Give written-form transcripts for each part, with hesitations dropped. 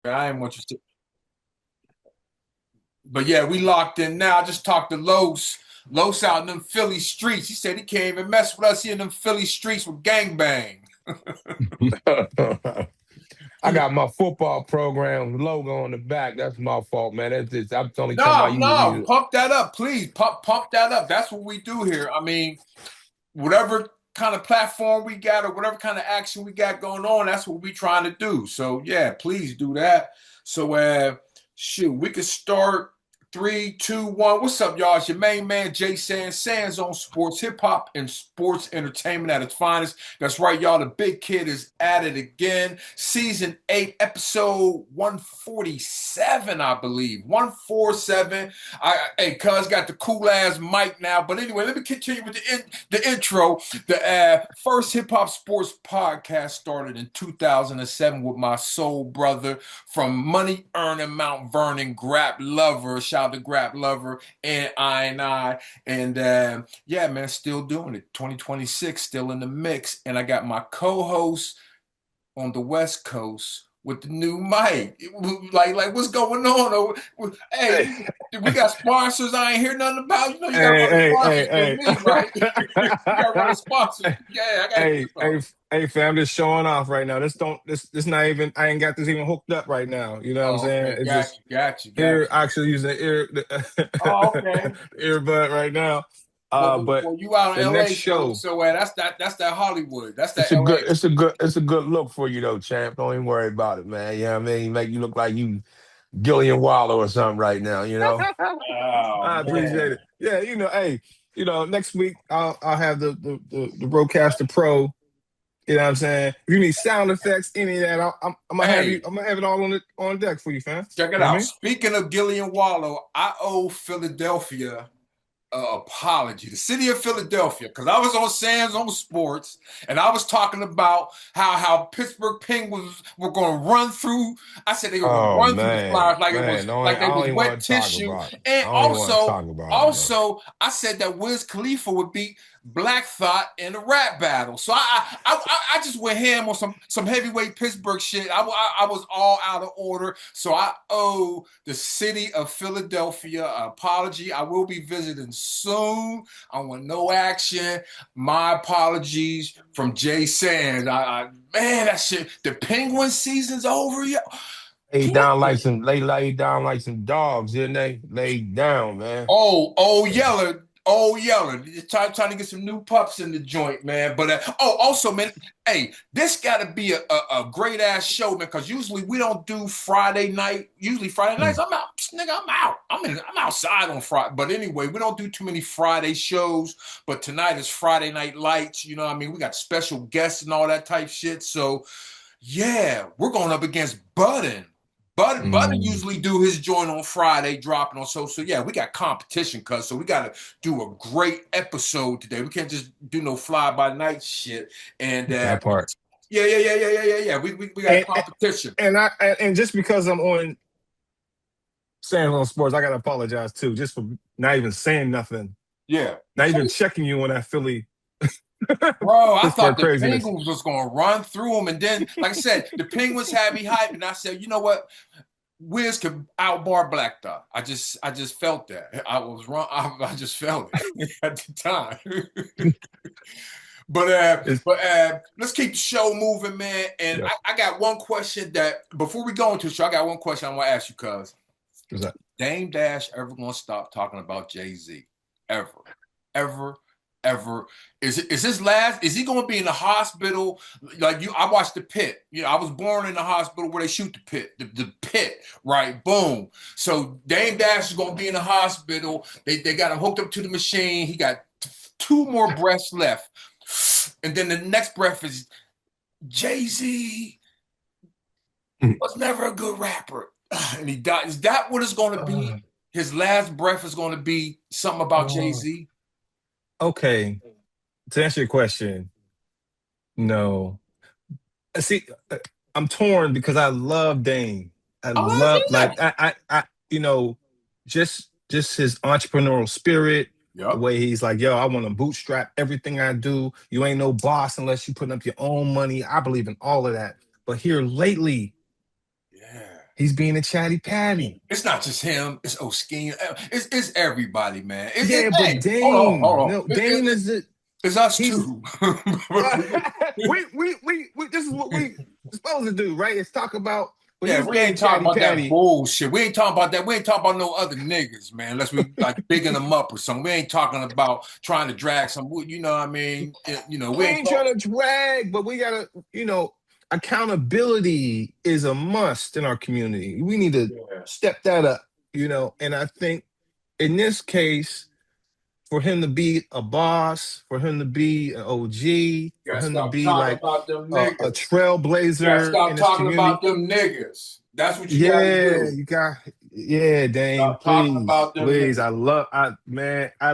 I ain't want you to. But yeah, we locked in now. I just talked to Los. Los out in them Philly streets. He said he can't even mess with us. He in them Philly streets with gangbang. I got my football program logo on the back. That's my fault, man. That's just, I'm only talking No, about no, you. pump that up, please. Pump that up. That's what we do here. I mean, whatever kind of platform we got or whatever kind of action we got going on, that's what we trying to do. So yeah, please do that. So shoot, we could start three, two, one. What's up, y'all? It's your main man, Jay Sands on sports, hip hop, and sports entertainment at its finest. That's right, y'all. The big kid is at it again. Season 8, episode 147, I believe. 147. Hey, cuz got the cool ass mic now. But anyway, let me continue with the intro. The first hip hop sports podcast started in 2007 with my soul brother from Money Earning Mount Vernon, Grap Lover. Shout out to Grap Lover and I. And yeah, man, still doing it. 2026, still in the mix. And I got my co-host on the West Coast with the new mic. Like what's going on? Hey, Hey, we got sponsors I ain't hear nothing about. You know, you got to run the hey, sponsors through hey, me, right? hey, You got to run the sponsors. Yeah, I got to hear hey, something. hey, fam, just showing off right now. This not even. I ain't got this even hooked up right now. You know what I'm Oh, saying? okay. It's Got just you. Got you. Got here. you. Actually, using Oh, the okay. earbud right now. But Well, you out in the next LA, so show, so that's that Hollywood. That's that LA. it's a good look for you though, champ. Don't even worry about it, man. You know what I mean? Make you look like you Gillian Waller or something right now. You know. Oh I appreciate man. it. Yeah, hey, next week I'll have the Roadcaster Pro. You know what I'm saying? If you need sound effects, any of that, I'm gonna have you. Hey, I'm gonna have it all on deck for you, fam. check it You know what I out. mean? Speaking of Gillian Wallow, I owe Philadelphia apology. The city of Philadelphia, because I was on Sands on Sports, and I was talking about how Pittsburgh Penguins were going to run through. I said they were going to Oh run through the Flyers man, like it was man, like I they don't was even wet want to talk tissue. about it. And I don't even want to also, talk about it, bro. also, I said that Wiz Khalifa would beat Black Thought in a rap battle. So I just went ham on some heavyweight Pittsburgh shit. I was all out of order. So I owe the city of Philadelphia an apology. I will be visiting soon. I want no action. My apologies from Jay Sands. Man, that shit. The Penguin season's over, yo. Lay Can you? down like some, lay down like some dogs, didn't they? Lay down, man. Oh, Yeller. Oh, Yeller. Trying to get some new pups in the joint, man. But also, man, hey, this got to be a great ass show, man. Because usually we don't do Friday night. Usually Friday nights, Mm. I'm out, nigga. I'm out. I'm outside on Friday. But anyway, we don't do too many Friday shows. But tonight is Friday Night Lights. You know what I mean? We got special guests and all that type shit. So yeah, we're going up against Budden. Budden Mm. usually do his joint on Friday, dropping on so yeah, we got competition, cuz so we gotta do a great episode today. We can't just do no fly by night shit. And That part. yeah. We got And, competition. and just because I'm on San on Sports, I gotta apologize too, just for not even saying nothing, Yeah. not even checking you on that Philly Bro, I thought Pittsburgh the craziness. Penguins was gonna run through them, and then, like I said, the Penguins had me hyped, and I said, you know what? Wiz could outbar Black Dot. I just felt that. I was wrong. I just felt it at the time. but It's, let's keep the show moving, man. And yeah, I got one question that before we go into the show, I got one question I want to ask you, cuz. what's that? Dame Dash ever gonna stop talking about Jay-Z? Ever. Ever. Ever. Is his last, is he gonna be in the hospital? Like you, I watched the pit. You know, I was born in the hospital where they shoot the pit. The pit, right? Boom. So Dame Dash is gonna be in the hospital. They got him hooked up to the machine. He got two more breaths left. And then the next breath is Jay-Z was never a good rapper. And he died. Is that what it's going to be? Uh, His last breath is going to be something about Jay uh, Z. okay, to answer your question, no. See, I'm torn because I love Dane. I Oh, love yeah. like you know, just his entrepreneurial spirit, the Yep. way he's like, yo, I want to bootstrap everything I do. You ain't no boss unless you put up your own money. I believe in all of that. But here lately, Yeah. He's being a chatty patty. It's not just him. It's O'Skeen. It's everybody, man. Yeah, but Hey, hold on, hold Dame, on. no, Dame is the It's us he's too. we this is what we supposed to do, right? Is talk about when Yeah, he's we being ain't talking chatty about that patty. bullshit. We ain't talking about that. We ain't talking about no other niggas, man. Unless we like bigging them up or something. We ain't talking about trying to drag some. You know what I mean? We We ain't ain't talking. trying to drag, but we gotta, accountability is a must in our community. We need to Yeah. step that up, and I think in this case, for him to be a boss, for him to be an OG, You for gotta him to stop be talking like about them a niggas. You gotta trailblazer in stop his talking community. about them niggas. That's what you gotta Yeah, do. yeah, Dame, Stop talking please, about them please. niggas. I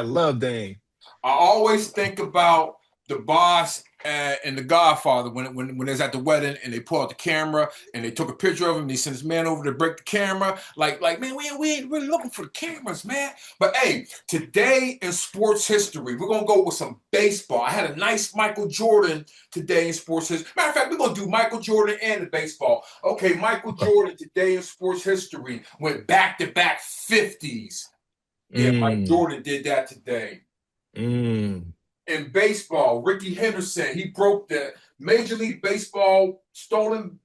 love Dame. I always think about the boss and the Godfather when they was at the wedding and they pull out the camera and they took a picture of him. And he sent his man over to break the camera. Like man, we ain't really looking for the cameras, man. But hey, today in sports history, we're gonna go with some baseball. I had a nice Michael Jordan today in sports history. Matter of fact, we're gonna do Michael Jordan and the baseball. Okay, Michael Jordan today in sports history went back to back 50s. Yeah, Mike Mm, Jordan did that today. mm, In baseball, Ricky Henderson, he broke the Major League Baseball stolen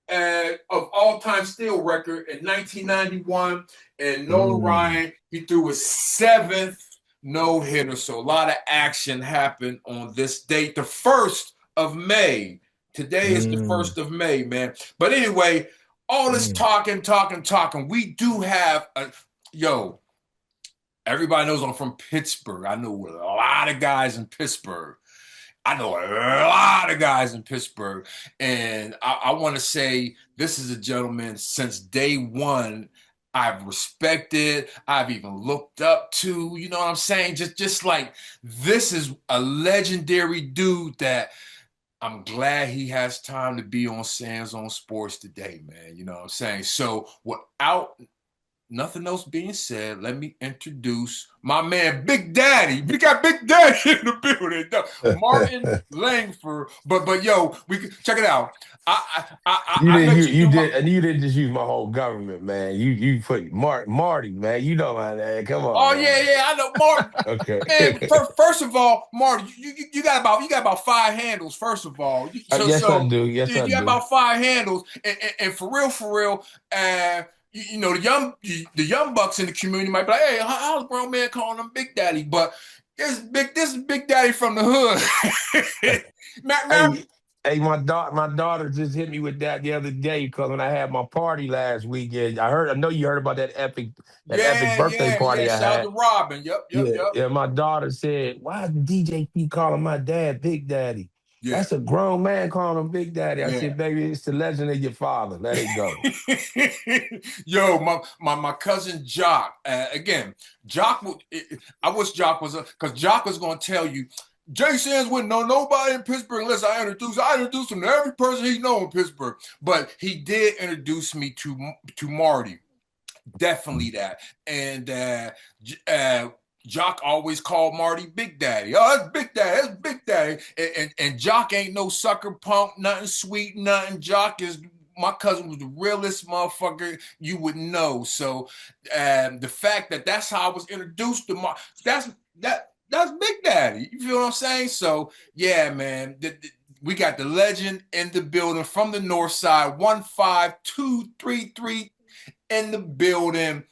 of all-time steal record in 1991. And Nolan mm, Ryan, he threw his seventh no-hitter. So a lot of action happened on this date, the 1st of May. Today is the mm, 1st of May, man. But anyway, all this mm. talking. We do have yo, everybody knows I'm from Pittsburgh. I know a lot of guys in Pittsburgh. I know a lot of guys in Pittsburgh. And I want to say this is a gentleman since day one I've respected, I've even looked up to, you know what I'm saying? Just like this is a legendary dude that I'm glad he has time to be on Sands on Sports today, man. You know what I'm saying? So without nothing else being said, let me introduce my man, Big Daddy. We got Big Daddy in the building, Martin Langford. But yo, we check it out. I met you You through my. did and you didn't just use my whole government, man. You put Marty, man. You know my name. Come on, Oh yeah, man. yeah, I know, Martin. Okay. Man, first of all, Marty, you got about 5 handles. First of all, Yes, I do. Yes, I you got do. about 5 handles, and for real, the young bucks in the community might be like, hey, how's a grown man calling him Big Daddy? But this is Big Daddy from the hood. Hey, hey, my daughter just hit me with that the other day because when I had my party last weekend, I know you heard about that epic birthday Yeah. party I Shout out to had. Robin. Yep. Yeah. My daughter said, "Why the DJ keep calling my dad Big Daddy? Yeah, That's a grown man calling him Big Daddy." I yeah. said, "Baby, it's the legend of your father. Let it go." Yo, my cousin Jock. Again, Jock. I wish Jock was because Jock was going to tell you. Jay Sands wouldn't know nobody in Pittsburgh unless I introduced. I introduced him to every person he know in Pittsburgh. But he did introduce me to Marty. Definitely that. And Jock always called Marty Big Daddy. Oh, that's Big Daddy. That's Big Daddy. And Jock ain't no sucker punk, nothing sweet, nothing. Jock is my cousin was the realest motherfucker you would know. So the fact that that's how I was introduced to that's that's Big Daddy. You feel what I'm saying? So yeah, man. We got the legend in the building from the north side, 15233 in the building.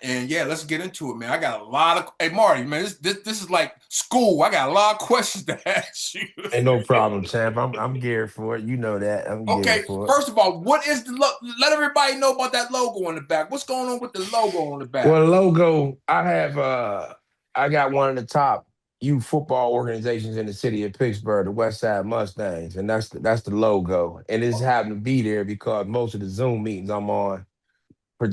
And yeah, let's get into it, man. I got a lot of hey Marty, man. This is like school. I got a lot of questions to ask you. Ain't no problem, champ. I'm geared for it. You know that. I'm geared Okay, for it. first of all, what is let everybody know about that logo on the back. What's going on with the logo on the back? Well, logo, I got one of the top youth football organizations in the city of Pittsburgh, the West Side Mustangs, and that's the logo. And it's happened to be there because most of the Zoom meetings I'm on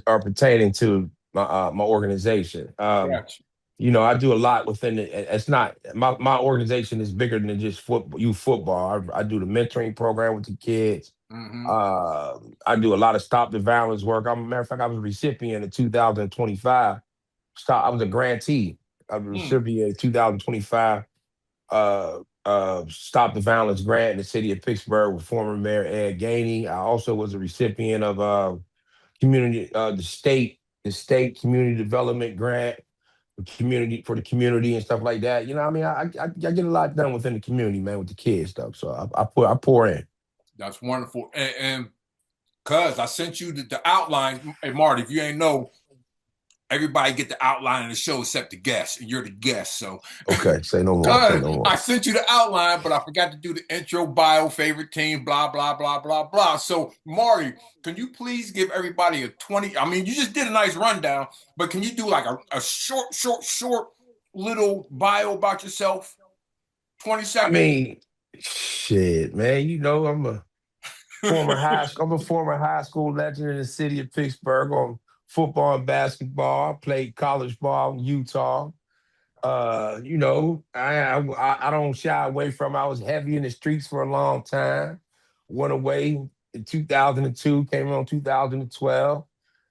are pertaining to my organization. Gotcha. I do a lot within it. It's not my organization is bigger than just youth football. I do the mentoring program with the kids. Mm-hmm. Uh, I do a lot of stop the violence work. I'm a matter of fact, I was a recipient in 2025. I was a grantee. I was a Mm. recipient in 2025 Stop the Violence grant in the city of Pittsburgh with former Mayor Ed Gainey. I also was a recipient of the state community development grant for the community and stuff like that. You know, what I mean, I get a lot done within the community, man, with the kids stuff. So I pour in. That's wonderful. And cuz I sent you the outline. Hey Marty, if you ain't know, everybody get the outline of the show except the guest, and you're the guest. So Okay, say no more. Say cuz no more. I sent you the outline, but I forgot to do the intro, bio, favorite team, blah, blah, blah, blah, blah. So Marty, can you please give everybody a 20? I mean, you just did a nice rundown, but can you do like a short little bio about yourself? 20 I seconds. mean, shit, man. You know, I'm a former high school legend in the city of Pittsburgh on football and basketball. I played college ball in Utah. You know, I don't shy away from it. I was heavy in the streets for a long time. Went away in 2002, came on 2012.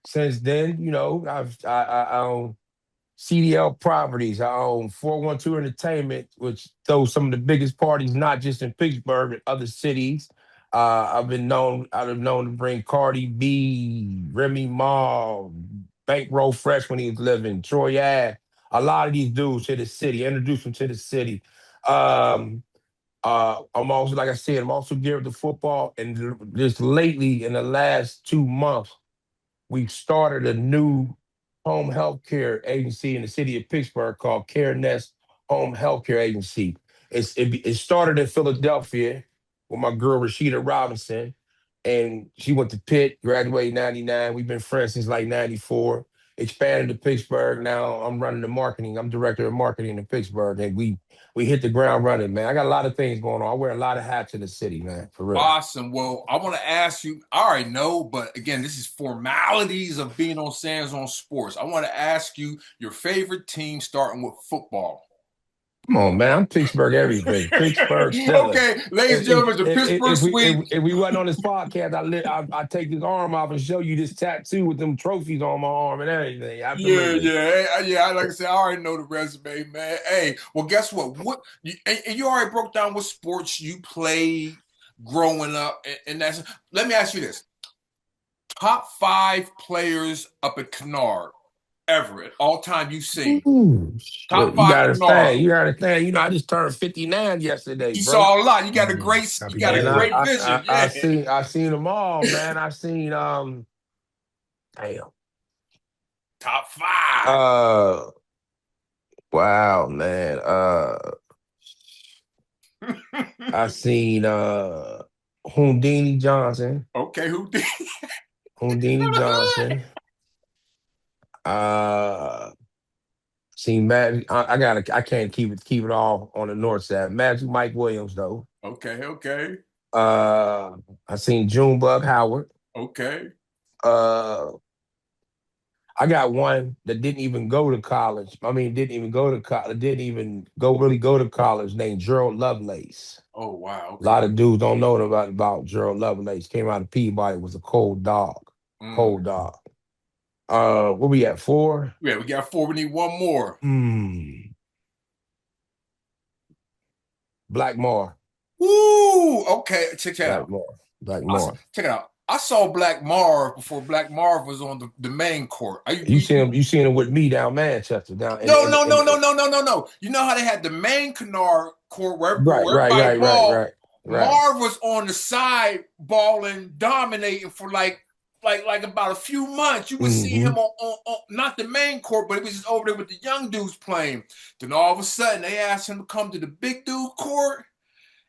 Since then, you know, I own CDL Properties. I own 412 Entertainment, which throws some of the biggest parties, not just in Pittsburgh, but other cities. I've known to bring Cardi B, Remy Ma, Bankroll Fresh when he was living, Troy Ave, a lot of these dudes to the city, introduce them to the city. Um, I'm also, like I said, I'm also geared to football. And just lately, in the last 2 months, we've started a new home health care agency in the city of Pittsburgh called CareNest Home Health Care Agency. It started in Philadelphia with my girl Rashida Robinson, and she went to Pitt, graduated in '99. We've been friends since like '94. Expanded to Pittsburgh. Now I'm running the marketing. I'm director of marketing in Pittsburgh, and we hit the ground running, man. I got a lot of things going on. I wear a lot of hats in the city, man, for real. Awesome. Well, I want to ask you. I already know, but again, this is formalities of being on Sands on Sports. I want to ask you your favorite team, starting with football. Come on, man. I'm Pittsburgh everything. Pittsburgh Steelers. Okay, ladies and gentlemen, the Pittsburgh Sweep. If we wasn't on this podcast, I take this arm off and show you this tattoo with them trophies on my arm and everything. Absolutely. Yeah. Like I said, I already know the resume, man. Hey, well, guess what? And you already broke down what sports you played growing up, and that's. Let me ask you this: top 5 players up at Kennard ever at all time you've seen. Ooh, Top shit. 5 Kennard. You gotta think. You know, I just turned 59 yesterday, You bro. saw a lot. You got a Mm. great, you Happy got a And birthday. great vision. Yeah. I seen them all, man. I seen damn. Top 5. Uh wow, man. I seen Houdini Johnson. Okay, who did? Houdini Johnson. Seen Matt. I can't keep it all on the north side. Magic Mike Williams though. Okay. Uh, I seen Junebug Howard. Okay. Uh, I got one that didn't even go to college. I mean, didn't even go to college. Didn't even go to college. Named Gerald Lovelace. Oh wow. A Okay. lot of dudes don't know about Gerald Lovelace. Came out of Peabody. Was a cold dog. Cold dog. Where we at 4? Yeah, we got 4. We need one more. Blackmore. Woo! Okay, check that out. Blackmore. Check it out. I saw Black Marv before Black Marv was on the main court. You seen him with me down Manchester down. No. You know how they had the main Kennard court where everybody ball. Right. Marv was on the side balling, dominating for like about a few months. You would see him on not the main court, but it was just over there with the young dudes playing. Then all of a sudden they asked him to come to the big dude court.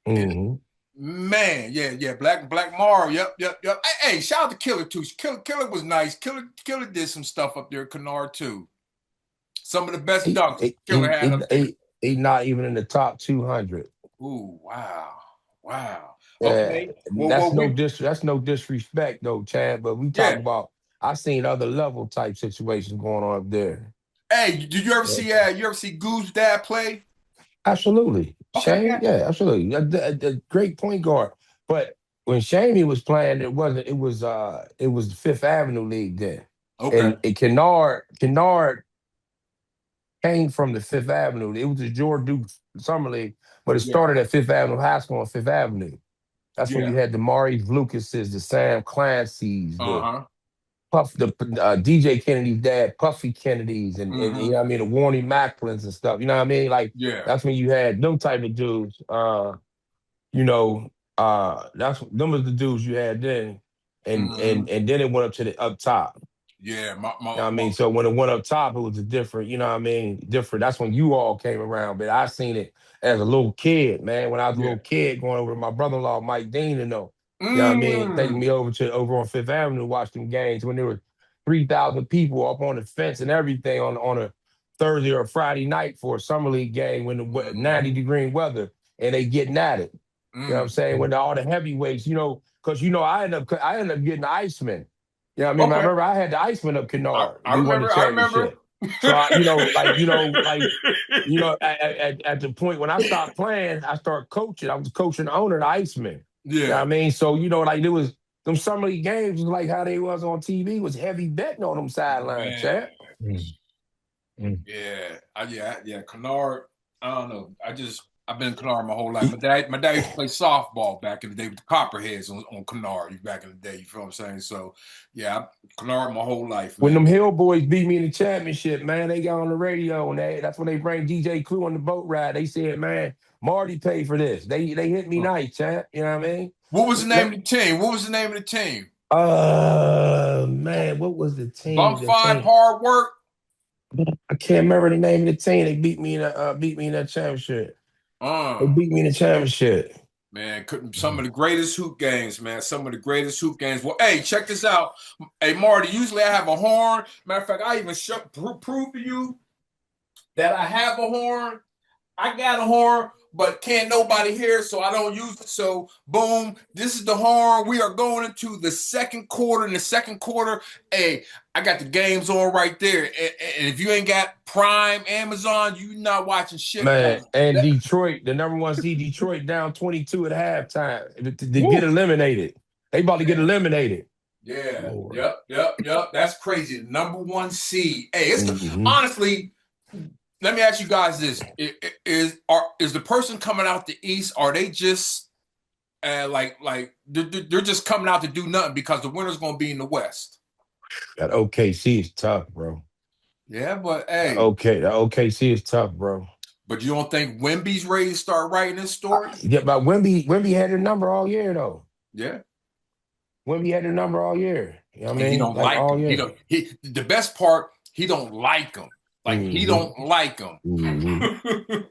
And man, yeah, Black Marv, yep. Hey, shout out to Killer too. Killer was nice. Killer did some stuff up there at Kennard too. Some of the best dunks Killer had up there. He not even in the top 200. Ooh, wow. Okay. That's no disrespect though, Chad. But we talk about. I seen other level type situations going on up there. Hey, did you ever see Goose dad play? Absolutely. Okay, Shane, yeah, absolutely. A great point guard. But when Shamey was playing, it was the Fifth Avenue League then. Okay. And Kennard came from the Fifth Avenue. It was the George Duke summer league, but it Yeah. started at Fifth Avenue High School on Fifth Avenue. That's when Yeah. you had the Maury Lucases, the Sam Clancy's, the Uh-huh. Puff, the DJ Kennedy's dad, Puffy Kennedy's, and you Mm-hmm. know what I mean, the Warnie Macklins and stuff. You know what I mean? Like Yeah. that's when you had them type of dudes. You know, them was the dudes you had then, and Mm-hmm. then it went up to the up top. Yeah. You know what I mean? So when it went up top, it was a different, you know what I mean? Different. That's when you all came around. But I seen it as a little kid, man. When I was a Yeah. little kid going over to my brother-in-law, Mike Dean, and know. You know what I mean? Taking Mm. me over on Fifth Avenue to watch them games when there were 3,000 people up on the fence and everything on a Thursday or Friday night for a summer league game when the Mm-hmm. 90-degree weather and they getting at it. You know what I'm Mm. saying? When all the heavyweights, because I ended up getting the Iceman. You know what I mean? I Okay. remember I had the Iceman up I, Kennard. I We won the remember. I remember. championship. So at the point when I stopped playing, I started coaching. I was coaching the owner, the Iceman. You know what I Yeah. mean? So, like there was them summer league games was like how they was on TV, was heavy betting on them sidelines, Man. chat. Mm, mm. Yeah. Yeah. Kennard. I don't know. I've been in Kennard my whole life. My dad used to play softball back in the day with the Copperheads on Kennard back in the day. You feel what I'm saying? So, yeah, Kennard my whole life, When man. them Hill boys beat me in the championship, man, they got on the radio and that's when they bring DJ Clue on the boat ride. They said, man, Marty paid for this. They hit me nice, chat. You know what I mean? What was the name of the team? What was the name of the team? Man, what was the team? Bump The five, team. hard work. I can't remember the name of the team. They beat me in that championship. They Uh, beat me in the championship. man, some of the greatest hoop games, man. Some of the greatest hoop games. Well, hey, check this out. Hey, Marty, usually I have a horn. Matter of fact, I even prove to you that I have a horn. I got a horn, but can't nobody hear, so I don't use it. So, boom, this is the horn. We are going into the second quarter. In the second quarter, hey, I got the games on right there. And if you ain't got Prime, Amazon, you not watching shit. Man, and Detroit, the number one seed, Detroit down 22 at halftime to get Woo, eliminated. They about to get man. eliminated. Yeah. Lord. Yep. That's crazy. Number one seed. Hey, Mm-hmm. honestly, let me ask you guys this: is the person coming out the East? Are they just like they're just coming out to do nothing because the winner's going to be in the West? That OKC is tough, bro. Yeah, but That hey, OKC is tough, bro. but you don't think Wemby's ready to start writing this story? Yeah, but Wemby had their number all year though. Yeah, Wemby had their number all year. You know what I and he mean? don't Like like all him. He year. don't. He the best part. He don't like him. Like he Mm-hmm. don't like him. Mm-hmm.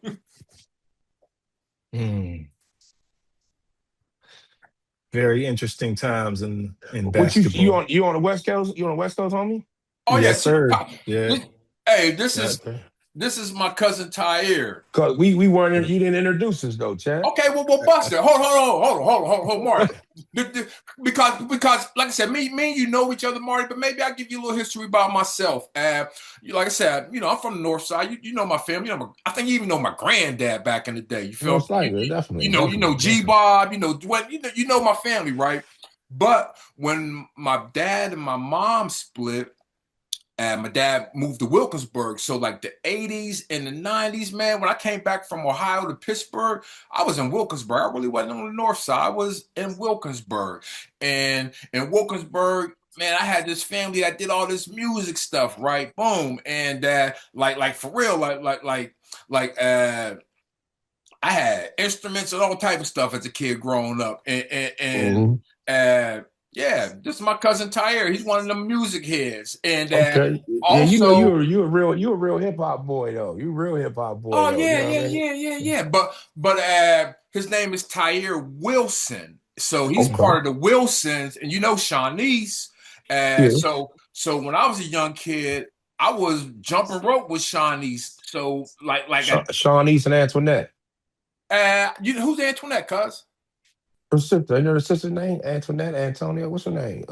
Mm. Very interesting times in What basketball. you on the West Coast? You on the West Coast, homie? Oh yeah, Yes, sir. Yeah. hey, this Yeah. is my cousin Tahir. Cause we weren't you didn't introduce us though, Chad. Okay, well, Buster, hold, Marty. Because, like I said, me and you know each other, Marty. But maybe I'll give you a little history about myself. Like I said, I'm from the North Side. You know my family. I think you even know my granddad back in the day. You feel Most likely, definitely, you know G definitely. Bob. You know Dwayne. You know my family, right? But when my dad and my mom split, and my dad moved to Wilkinsburg. So like the 80s and the 90s, man, when I came back from Ohio to Pittsburgh, I was in Wilkinsburg. I really wasn't on the north side. I was in Wilkinsburg. And in Wilkinsburg, man, I had this family that did all this music stuff, right? Boom. And like for real, I had instruments and all type of stuff as a kid growing up. Mm-hmm. Yeah, this is my cousin Tahir. He's one of them music heads. And Okay. Yeah, also, you a real hip hop boy though. You a real hip hop boy oh though. You know what I mean? yeah. But his name is Tahir Wilson. So he's Okay. part of the Wilsons, and you know Shawnee's. Yeah. So when I was a young kid, I was jumping rope with Shawnee's. So Sean East and Antoinette. who's Antoinette, cuz? Her sister. You know her sister's name? Antoinette, Antonia. What's her name?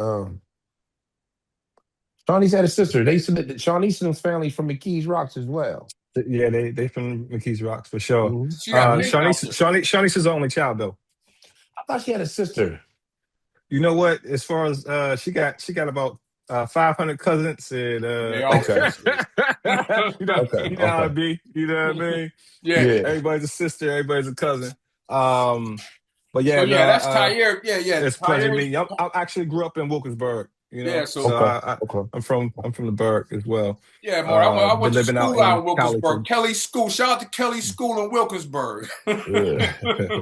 Sean East had a sister. They said that Sean East and his family from McKees Rocks as well. Yeah, they from McKees Rocks for sure. Mm-hmm. She got big mouth. Shawnee's is the only child though. I thought she had a sister. You know what? As far as she got about 500 cousins, and They all Okay. sisters. Okay. you know how Okay. it be. You know what I mean? Yeah. Yeah. Everybody's a sister. Everybody's a cousin. But So yeah, no, yeah, that's Tahir. Yeah, yeah. it's a pleasure Tahir's meeting you. I actually grew up in Wilkinsburg. yeah. So So Okay. Okay. I'm from the Burg as well. yeah, Marty. I went Been to living out school out in in Wilkinsburg. Cali Kelly School. Shout out to Kelly School in Wilkinsburg. Yeah.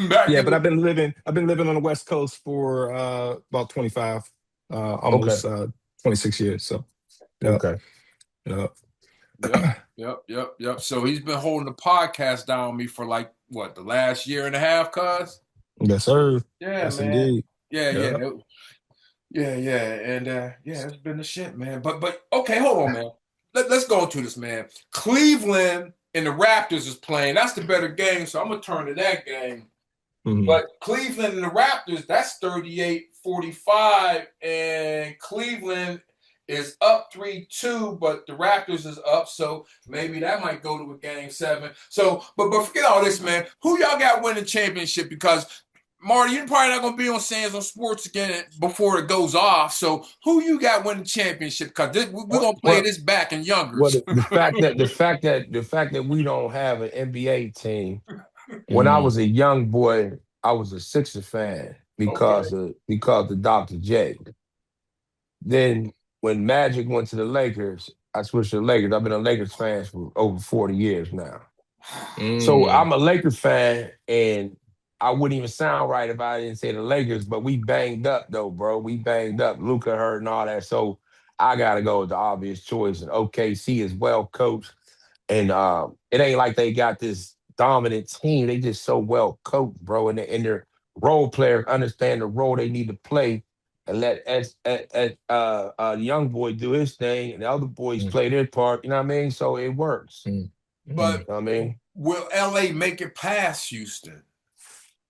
Back Yeah, in but the I've been living on the West Coast for about 25, Okay. almost 26 years. So yeah, Okay. yeah. Yep, yep. So he's been holding the podcast down on me for like what, the last year and a half, cuz? Yes, sir. Yeah, Yes, man. indeed. Yeah, Yeah. yeah. Yeah. And yeah, it's been the shit, man. But okay, hold on, man. Let's go into this, man. Cleveland and the Raptors is playing. That's the better game, so I'm gonna turn to that game. Mhm. But Cleveland and the Raptors, that's 38-45, and Cleveland is up 3-2, but the Raptors is up, so maybe that might go to a game 7. So, but forget all this, man. Who y'all got winning championship? Because Marty, you're probably not gonna be on Sands on Sports again before it goes off. So, who you got winning championship? Because we're gonna play Well, this back in well, youngers. the fact that we don't have an NBA team. When I Mhm. was a young boy, I was a Sixers fan Okay. because of Dr. J. Then when Magic went to the Lakers, I switched to the Lakers. I've been a Lakers fan for over 40 years now. So Mm. I'm a Lakers fan, and I wouldn't even sound right if I didn't say the Lakers, but we banged up though, bro. We banged up. Luca hurt and all that. So I gotta go with the obvious choice. And OKC is well coached. And it ain't like they got this dominant team. They just so well coached, bro. And their role players understand the role they need to play and let the young boy do his thing and the other boys Mm. play their part. You know what I mean? So it works. Mm. But Mm. You know what I mean? will LA make it past Houston?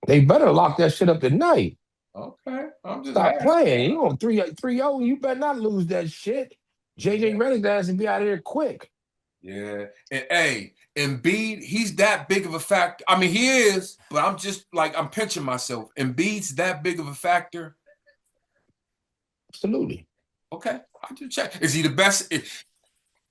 They better lock that shit up tonight. Okay, I'm just Stop asking. playing. You on 3-0, you better not lose that shit. JJ Yeah. Redick's ass and be out of here quick. Yeah. And hey, Embiid, he's that big of a factor. I mean, he is, but I'm just like I'm pinching myself. Embiid's that big of a factor. Absolutely. Okay, I'll just check. Is he the best?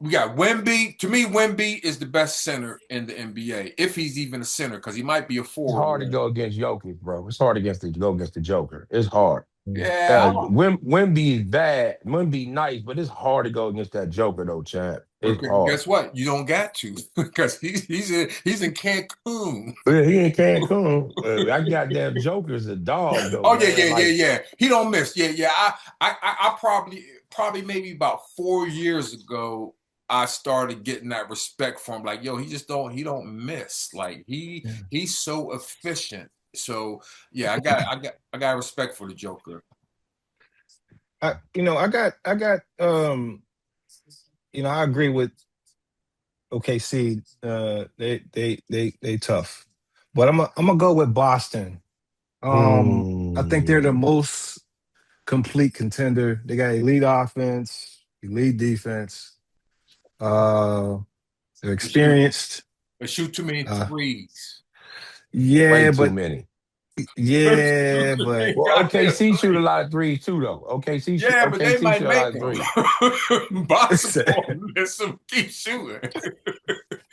We got Wemby. To me, Wemby is the best center in the NBA, if he's even a center, because he might be a It's forward hard to now. go against Jokic, bro. It's hard to go against the Joker. It's hard. Mm. Yeah, Wemby is bad. Wemby nice, but it's hard to go against that Joker though, champ. It's okay, hard. guess what? You don't got to because he's in Cancun. Yeah, he ain't Cancun. That goddamn Joker's a dog though, Oh yeah, man. Like yeah. He don't miss. Yeah. I probably maybe about 4 years ago, I started getting that respect for him. Like, yo, he don't miss. Like he's so efficient. So yeah, I got respect for the Joker. I got I agree with OKC. They tough, but I'm gonna go with Boston. I think they're the mm, most complete contender. They got elite offense, elite defense. Uh, they're They shoot, experienced. they shoot too many Uh, threes. way yeah, too but many. yeah, but Well, OKC shoot a lot of threes too, though. Yeah, but they OKC might shoot a lot make of threes. them. Basketball, miss them, keep shooting.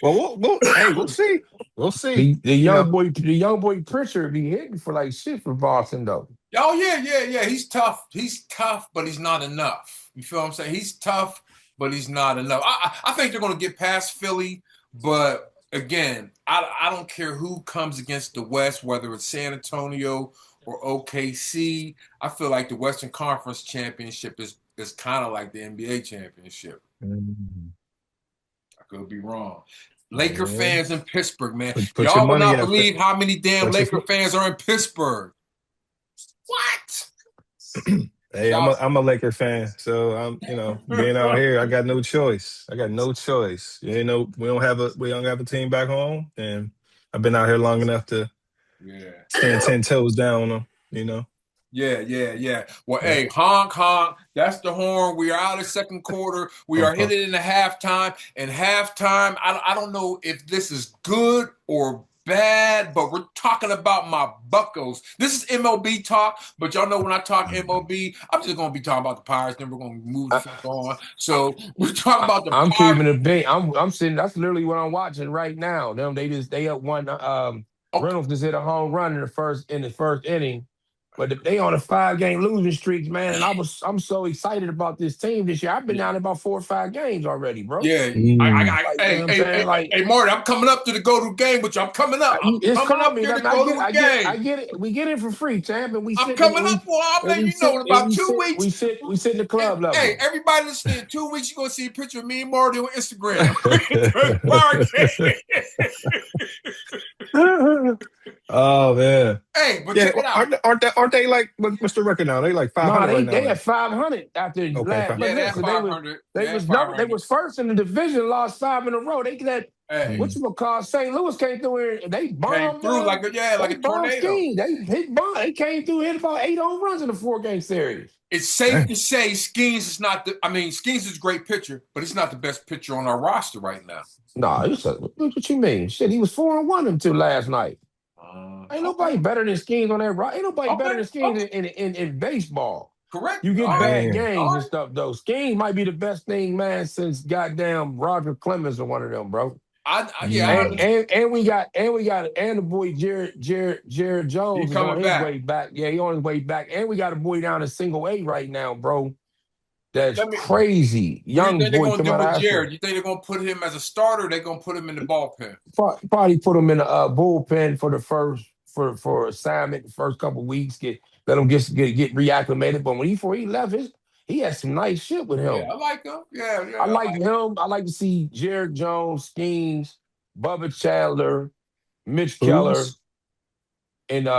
well, hey, we'll see. We'll see. The You young know, boy, Pritchard be hitting for like shit for Boston though. Oh yeah. He's tough. He's tough, but he's not enough. You feel what I'm saying? He's tough, but he's not enough. I think they're going to get past Philly, but again, I don't care who comes against the West, whether it's San Antonio or OKC. I feel like the Western Conference Championship is kind of like the NBA championship. Mhm. I could be wrong. Laker Yeah. fans in Pittsburgh, man. Put your Y'all will money not up. believe how many damn Put your, Laker fans are in Pittsburgh. What? hey, I'm a Laker fan, so being out here, I got no choice. I got no choice. We don't have a team back home, and I've been out here long enough to Yeah. stand 10 toes down on them. You know. Yeah. Well, Yeah. hey, honk, honk. That's the horn. We are out of second quarter. We are Uh-huh. headed into halftime. And halftime, I don't know if this is good or bad, but we're talking about my Buccos. This is MLB talk, but y'all know when I talk MLB, I'm just gonna be talking about the Pirates. Then we're gonna move the fuck on. So we're talking about the I'm Pirates. keeping it big. I'm sitting. That's literally what I'm watching right now. They up one. Reynolds just hit a home run in the first inning, but they on a 5-game losing streak, man. And I'm so excited about this team this year. I've been down about 4 or 5 games already, bro. Yeah, Like, you know what I'm saying? Like, hey, Marty, I'm coming up to the go-to game with you. I'm coming up. I'm it's coming up coming. there to I go get, to a I get, game. I get it. We get in for free, champ, and we I'm sit. coming up. Well, I'll let you know in about 2 We weeks. sit in the club level. Hey, everybody listening, in 2 weeks, you're going to see a picture of me and Marty on Instagram. Oh man. Hey, but check it out. Aren't they like what's the record now? They like 500 No, right now. they at 500 after Okay, last. Yeah, Listen, they was first in the division, lost 5 in a row. They let what you gonna call St. Louis came through here. And they bombed. Came through like a tornado. Scheme. They hit bomb. They came through, hit about 8 home runs in the 4-game series. It's safe to say Skeens is not the. I mean, Skeens is a great pitcher, but he's not the best pitcher on our roster right now. No, what you mean? Shit, he was 4-1 until last night. Ain't nobody better than Skeens on that roster. Ain't nobody better than Skeens in baseball. Correct. You get bad games and stuff though. Skeens might be the best thing, man, since goddamn Roger Clemens or one of them, bro. And the boy Jared Jones is on his way back. Yeah, he on his way back. And we got a boy down in single A right now, bro. That's crazy. Young boy coming out of Jared? You think they're gonna put him as a starter? Or they're gonna put him in the bullpen? Probably put him in the bullpen for the first for assignment the first couple of weeks. Let him get reacclimated. But before he left, he had some nice shit with him. Yeah, I like him. Yeah. I like him. I like to see Jared Jones, Skeens, Bubba Chandler, Mitch Keller, and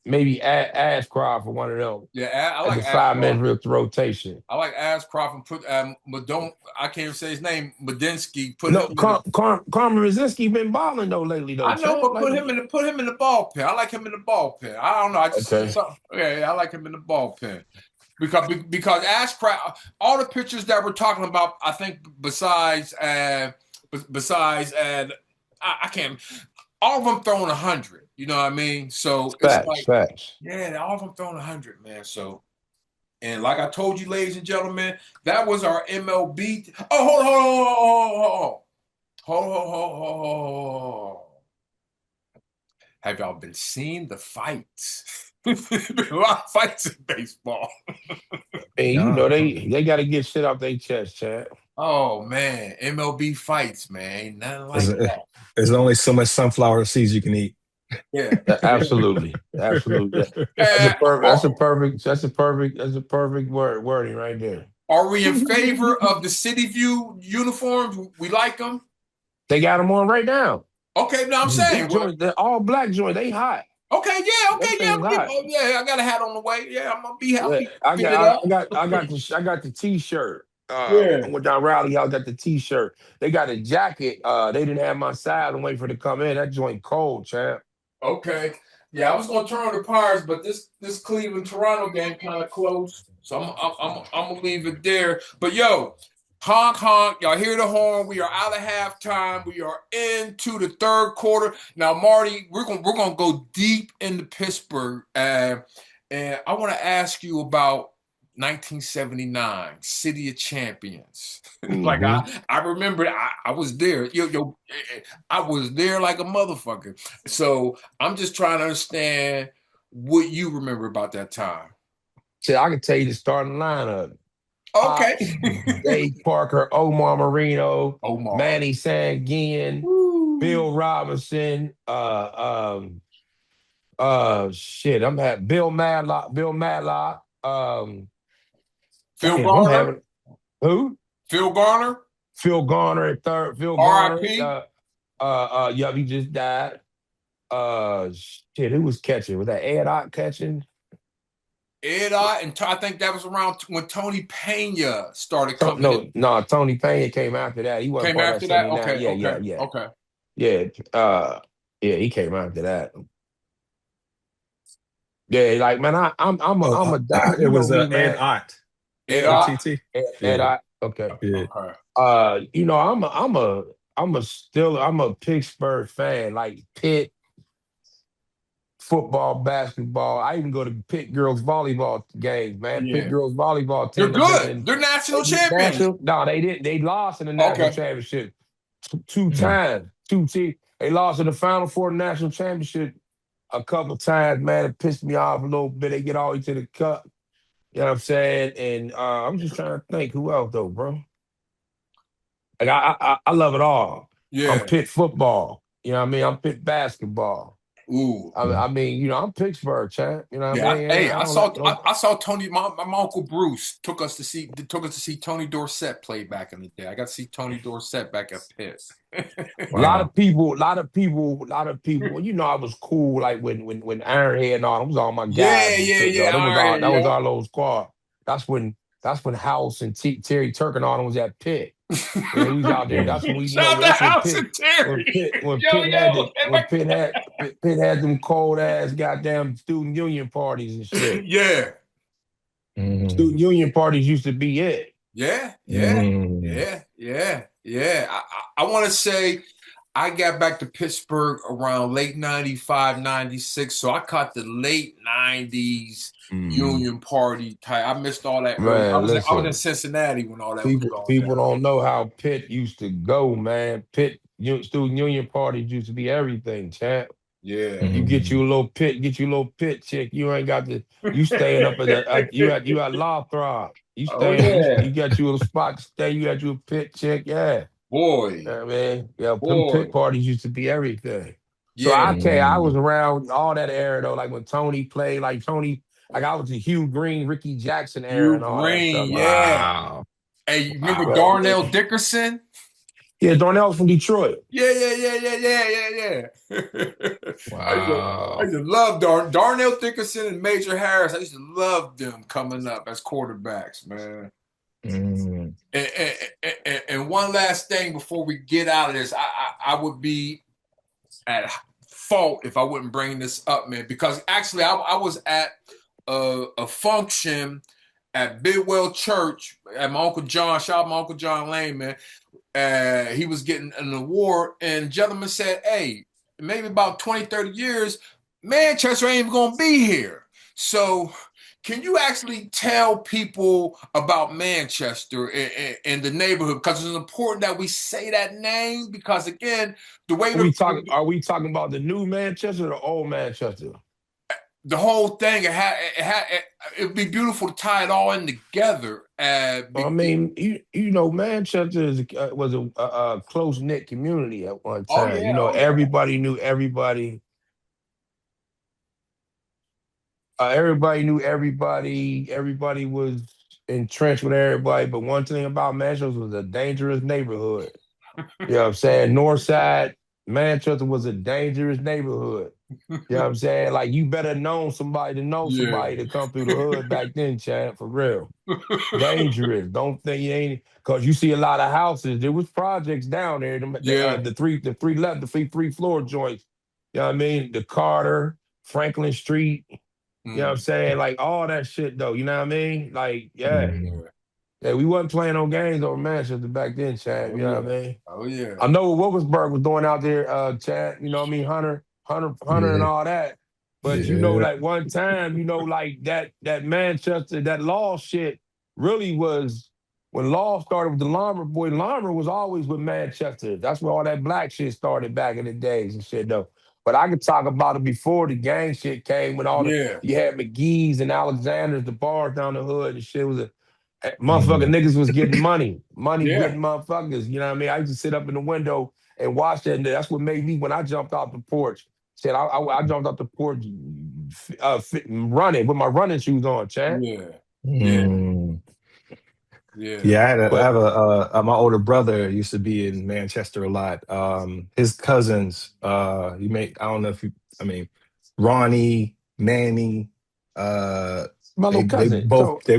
maybe Ashcroft for one of them. Yeah, I like the 5-man rotation. I like Ashcroft and put Madon. I can't even say his name. Madinsky. Carmen Razinski been balling though lately though. I know, but put him in the ballpen. I like him in the ballpen. I don't know. I just I like him in the ballpen. Because Ashcraft, all the pitchers that we're talking about, I think besides I can't, all of them throwing 100. You know what I mean? So facts. Yeah, all of them throwing 100, man. So, and like I told you, ladies and gentlemen, that was our MLB. Hold. Have y'all been seeing the fights? There's been a lot of fights in baseball. Hey, you know they got to get shit off their chest, Chad. Oh man, MLB fights, man, ain't nothing like that. There's only so much sunflower seeds you can eat. Yeah, absolutely. That's a perfect wording right there. Are we in favor of the City View uniforms? We like them. They got them on right now. Okay, now I'm saying the all black joint. They hot. Okay, yeah. I got a hat on the way. Yeah, I'm gonna be happy. I got the T-shirt. I went down Raleigh. I got the T-shirt. They got a jacket. They didn't have my size and wait for it to come in. That joint cold, champ. Okay. Yeah, I was gonna turn on the Pirates, but this Cleveland Toronto game kind of close, so I'm gonna leave it there. But yo, honk! Y'all hear the horn? We are out of halftime. We are into the third quarter now. Marty, we're gonna go deep into Pittsburgh, and I want to ask you about 1979, City of Champions. Like I remember I was there. I was there like a motherfucker. So I'm just trying to understand what you remember about that time. See, I can tell you the starting lineup. Okay. Dave Parker, Omar Marino, Manny Sanguin, Bill Robinson, I'm having Bill Madlock, Phil Garner. Who? Phil Garner. Phil Garner at third. Phil Garner. He just died. Who was catching? Was that Ed Ott catching? Ed Ott, and I think that was around when Tony Pena started coming. No, Tony Pena came after that. He wasn't part of that. Okay. Yeah. He came after that. Yeah, like man, I'm a die. It was Ed Ott. Ed Ott. Okay. Yeah. I'm a I'm a Pittsburgh fan. Like Pitt football, basketball. I even go to Pitt girls volleyball games, man. Pitt Yeah. girls volleyball They're team have been good. in They're national they champions. national. No, they didn't. They lost in the national Okay. championship two Mm. times. Two teams. They lost in the Final Four national championship a couple times, man. It pissed me off a little bit. They get all the way to the cup. You know what I'm saying? And I'm just trying to think who else though, bro. Like I love it all. I'm Yeah. Pitt football. You know what I mean? I'm Pitt basketball. Ooh. I mean, I'm Pittsburgh, champ. You know what I Yeah. mean? Hey, I I don't saw let no. I saw Tony. My uncle Bruce took us to see Tony Dorsett play back in the day. I got to see Tony Dorsett back at Pitt. A lot Wow. of people, a lot of people, a lot of people. Well, I was cool. Like when Ironhead and all, them was all my guys Yeah, and yeah, shit. Though yeah. that All was all right, that was yeah. our little squad. That's when House and Terry Turk and all them was at Pitt. You know, we was out there. Mm. That's when we, Shout out to that's when House Pitt, and Terry. Yo, yo. Pitt had them cold ass goddamn student union parties and shit. Yeah. Student Mm. union parties used to be it. Yeah, yeah, Mm. yeah. I want to say I got back to Pittsburgh around late 95, 96. So I caught the late 90s Mm. Union Party type. I missed all that early. I Man, was in listen. Cincinnati when all that was People going people down. don't know how Pitt used to go, man. Student union parties used to be everything, champ. Yeah. You Mm. get you a little pit chick. You ain't got to. You staying up at the. You at Lothrop. You Oh staying. You yeah. got you a spot to stay. You got you a pit chick. Yeah, Boy. man. Yeah, them pit Boy. parties used to be everything. So Yeah. I was Mm. around all that era though. Like when Tony played, like I was the Hugh Green, Ricky Jackson era, Hugh and all that stuff, Green, man. yeah. Wow. Hey, you remember Wow. But Darnell Dickerson? yeah, Darnell from Detroit. Yeah. I Wow. used to love Darnell Dickerson and Major Harris. I used to love them coming up as quarterbacks, man. Mm. And one last thing before we get out of this, I would be at fault if I wouldn't bring this up, man, because actually I was at a function at Bidwell Church at my Uncle John, shout out my Uncle John Lane, man. He was getting an award, and the gentleman said, hey, maybe about 20, 30 years, Manchester ain't even going to be here. So can you actually tell people about Manchester and the neighborhood? Because it's important that we say that name because, again, the way Are we talking about the new Manchester or the old Manchester? the whole thing, it'd be beautiful to tie it all in together. I mean, Manchester was a close knit community at one Oh, time. yeah. Oh, yeah. Everybody knew everybody. Everybody knew everybody. Everybody was entrenched with everybody. But one thing about Manchester was a dangerous neighborhood. You know what I'm saying? North Side Manchester was a dangerous neighborhood. You know what I'm saying? Like you better know somebody to know Yeah. somebody to come through the hood back then, Chad, for real. Dangerous. Don't think you ain't because you see a lot of houses. There was projects down there. Yeah. The three floor joints. You know what I mean? The Carter, Franklin Street. You know what I'm Mm. saying? Like all that shit though. You know what I mean? Like, yeah. Mm. Yeah. Yeah, we wasn't playing no games over Manchester back then, Chad. Oh, You know yeah. what I mean? Oh, yeah. I know what Wilkinsburg was doing out there, Chad. You know what I mean? Hunter, and Yeah. all that. But Yeah. like one time, like that Manchester, that Law shit really was when Law started with the Llama boy. Llama was always with Manchester. That's where all that black shit started back in the days and shit though. But I could talk about it before the gang shit came when Yeah. you had McGee's and Alexander's, the bars down the hood and shit was a motherfucking Mm. niggas was getting money Yeah. getting motherfuckers. You know what I mean? I used to sit up in the window and watch that. And that's what made me when I jumped off the porch. Said I jumped off the porch, running with my running shoes on, Chad. Yeah. Yeah. Mm. Yeah. Yeah, I But have my older brother used to be in Manchester a lot. His cousins, I don't know if you, I mean, Ronnie, Manny, uh, my little cousin, they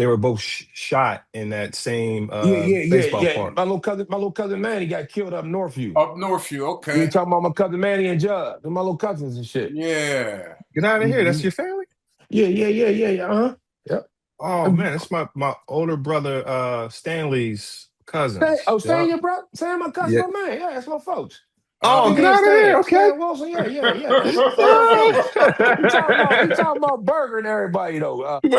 were both shot in that same baseball yeah. park. My little cousin Manny got killed up Northview. Up Northview. You Okay. ain't talking about my cousin Manny and Judd, they're my little cousins and shit. Yeah. Get out of here! That's Mhm. your family? Yeah. Uh huh. Yep. Oh man, that's my older brother Stanley's Cousins. Stan Yep. your brother? Stan my cousin, Yeah. my man. Yeah, that's my folks. Oh, Big get head out of here. Stan. Okay. Stan Wilson. Yeah. Stan my folks. He talking about burgering everybody though. They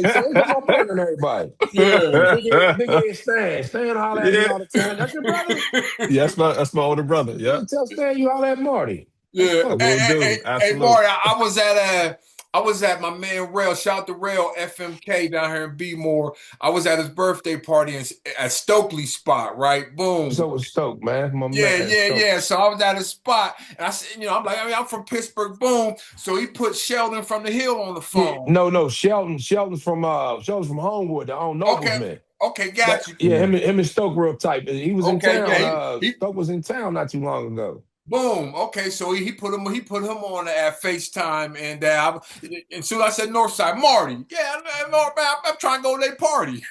say he talking about burgering everybody. Yeah. Big head Stan. Stan holler at me Yeah. all the time. That's your brother? Yeah, that's my older brother. You Yep. can tell Stan you holler at Marty. That's Yeah. folks. Will Hey, do. Maury, Absolute. I was at my man Rail. Shout out to Rail FMK down here in B-More. I was at his birthday party at Stokely spot, right? Boom. So was Stoke, man. My Yeah, man yeah, Stoke. yeah. So I was at his spot, and I said, I'm like, I'm from Pittsburgh, boom. So he put Sheldon from the Hill on the Yeah, phone. no. Shelton's from Homewood, the own Okay, Nobleman. okay, got you. Yeah, him and Stoke real tight. He was in Okay, town. yeah, he Stoke was in town not too long ago. boom. Okay, so he put him on at FaceTime, and soon I said Northside Marty. Yeah, I'm trying to go to their party.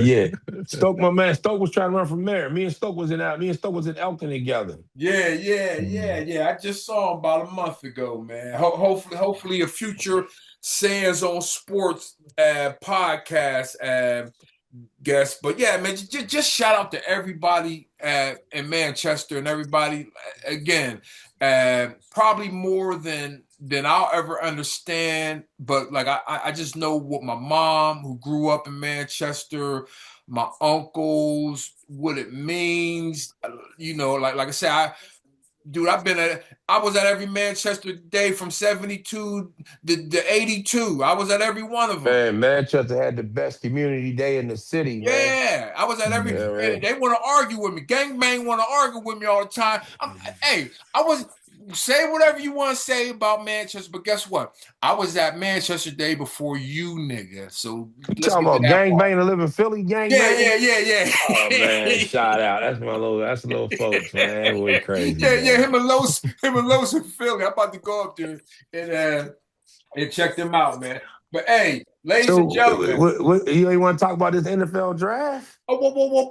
Yeah. Stoke, my man. Stoke was trying to run for mayor. Me and Stoke was in Elton together. Yeah. I just saw him about a month ago, man. Hopefully, a future Sands on Sports podcast guest. But yeah, man, just shout out to everybody in Manchester and everybody again. Probably more than I'll ever understand. But like I just know what my mom, who grew up in Manchester, my uncles, what it means. Like I said, dude, I was at every Manchester day from 72 to 82. I was at every one of them. Man, Manchester had the best community day in the city, man. Yeah, I was at every, Yeah, and man. they want to argue with me. Gangbang want to argue with me all the time. Hey, I was say whatever you want to say about Manchester, but guess what? I was at Manchester Day before you, nigga. So You let's talking get to about that part. gangbang to live in Philly, Yeah, gangbang? yeah, yeah, Oh man, yeah. shout out. That's a little folks, man. We crazy, Yeah. man. Him and Los in Philly. I'm about to go up there and check them out, man. But hey, ladies So, and gentlemen, you ain't want to talk about this NFL draft? oh,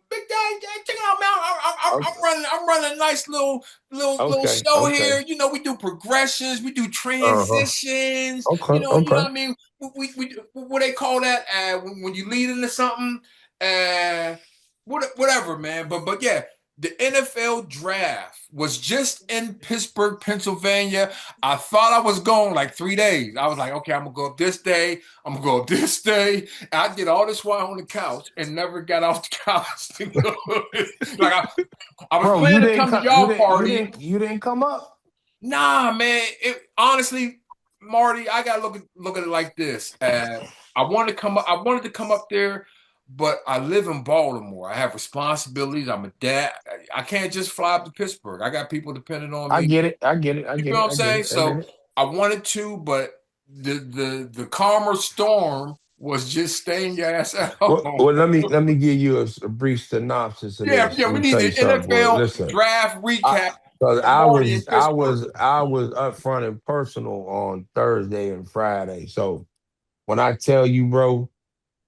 big guy, check it out, man. Okay, I'm running a nice little show okay. here. We do progressions, we do Uh-huh. transitions. You know Okay. what I mean. We what they call that when you lead into something, uh, whatever, man. But yeah. The NFL draft was just in Pittsburgh, Pennsylvania. I thought I was going like 3 days. I was like, okay, I'm gonna go up this day. I'm gonna go up this day. And I did all this while on the couch and never got off the couch to go. Like I was Bro, you planning to didn't come to come. You y'all didn't. You party. didn't. You didn't come up. Nah, man. Honestly, Marty, I gotta look at it like this. I wanted to come up there, but I live in Baltimore. I have responsibilities. I'm a dad. I can't just fly up to Pittsburgh. I got people depending on I me. get it. I get it. I You get know what it. I'm I get saying? it. I get So it. I wanted to, but the calmer storm was just staying your ass at home. Let me give you a brief synopsis of Yeah, this. yeah. Let We me need tell the you something, boy. NFL Listen, draft recap because from Marty in Pittsburgh. I was upfront and personal on Thursday and Friday. So when I tell you, bro,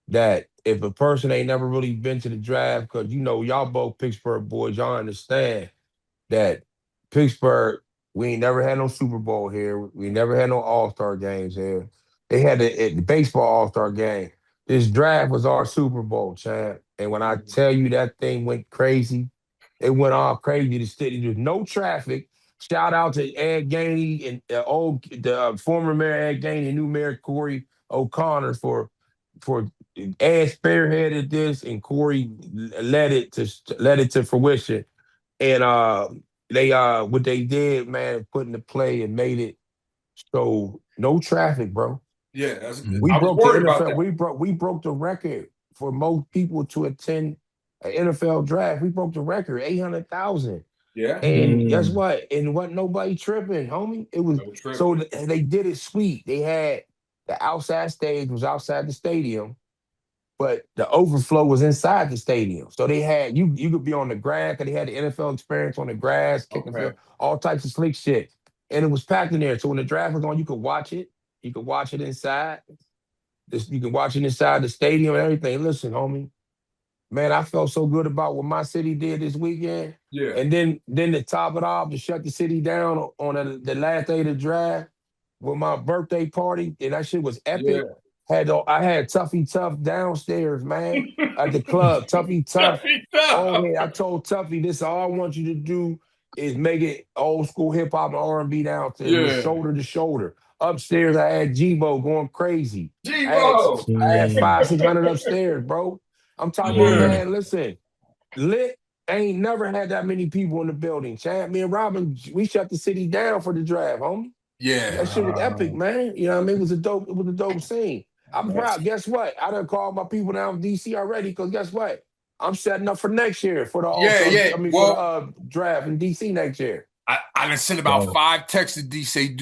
that if a person ain't never really been to the draft, because y'all both Pittsburgh boys, y'all understand that Pittsburgh, we ain't never had no Super Bowl here. We never had no All-Star games here. They had the baseball All-Star game. This draft was our Super Bowl, champ. And when I tell you that thing went crazy, it went all crazy. The city, there's no traffic. Shout out to Ed Gainey and the former mayor Ed Gainey and new mayor Corey O'Connor for Ed spearheaded this and Corey led it to fruition. And they what they did, man, put into play and made it so no traffic, bro. Yeah, We I was broke the worried about NFL. that. We broke the record for most people to attend an NFL draft. We broke the record, 800,000. Yeah, And guess Mm. what? And wasn't nobody tripping, homie. It was no trip. so they did it sweet. They had the outside stage was outside the stadium, but the overflow was inside the stadium. So they had you could be on the grass, because they had the NFL experience on the grass, kicking Okay. field, all types of slick shit. And it was packed in there. So when the draft was on, you could watch it. You could watch it inside. You can watch it inside the stadium and everything. Listen, homie, man, I felt so good about what my city did this weekend. Yeah, And then to top it off, to shut the city down on the last day of the draft with my birthday party, and that shit was yeah, epic. I had Tuffy Tough downstairs, man, at the club. Tuffy Tough. Oh man, I told Tuffy, this all I want you to do is make it old school hip hop and R&B downstairs. It was Yeah. shoulder to shoulder. Upstairs, I had G-Bo going crazy. G-Bo. I had Mm. 500-600 upstairs, bro. I'm talking about, Yeah. man, listen, lit ain't never had that many people in the building. Chad, me and Robin, we shut the city down for the draft, homie. Yeah. That shit was epic, man. You know what I mean? It was a dope scene. I'm That's, proud. Guess what? I done called my people down in DC already, because guess what? I'm setting up for next year for the yeah, also, yeah. I mean, for the Well, draft in DC next year. I done sent about Wow. 5 texts to DC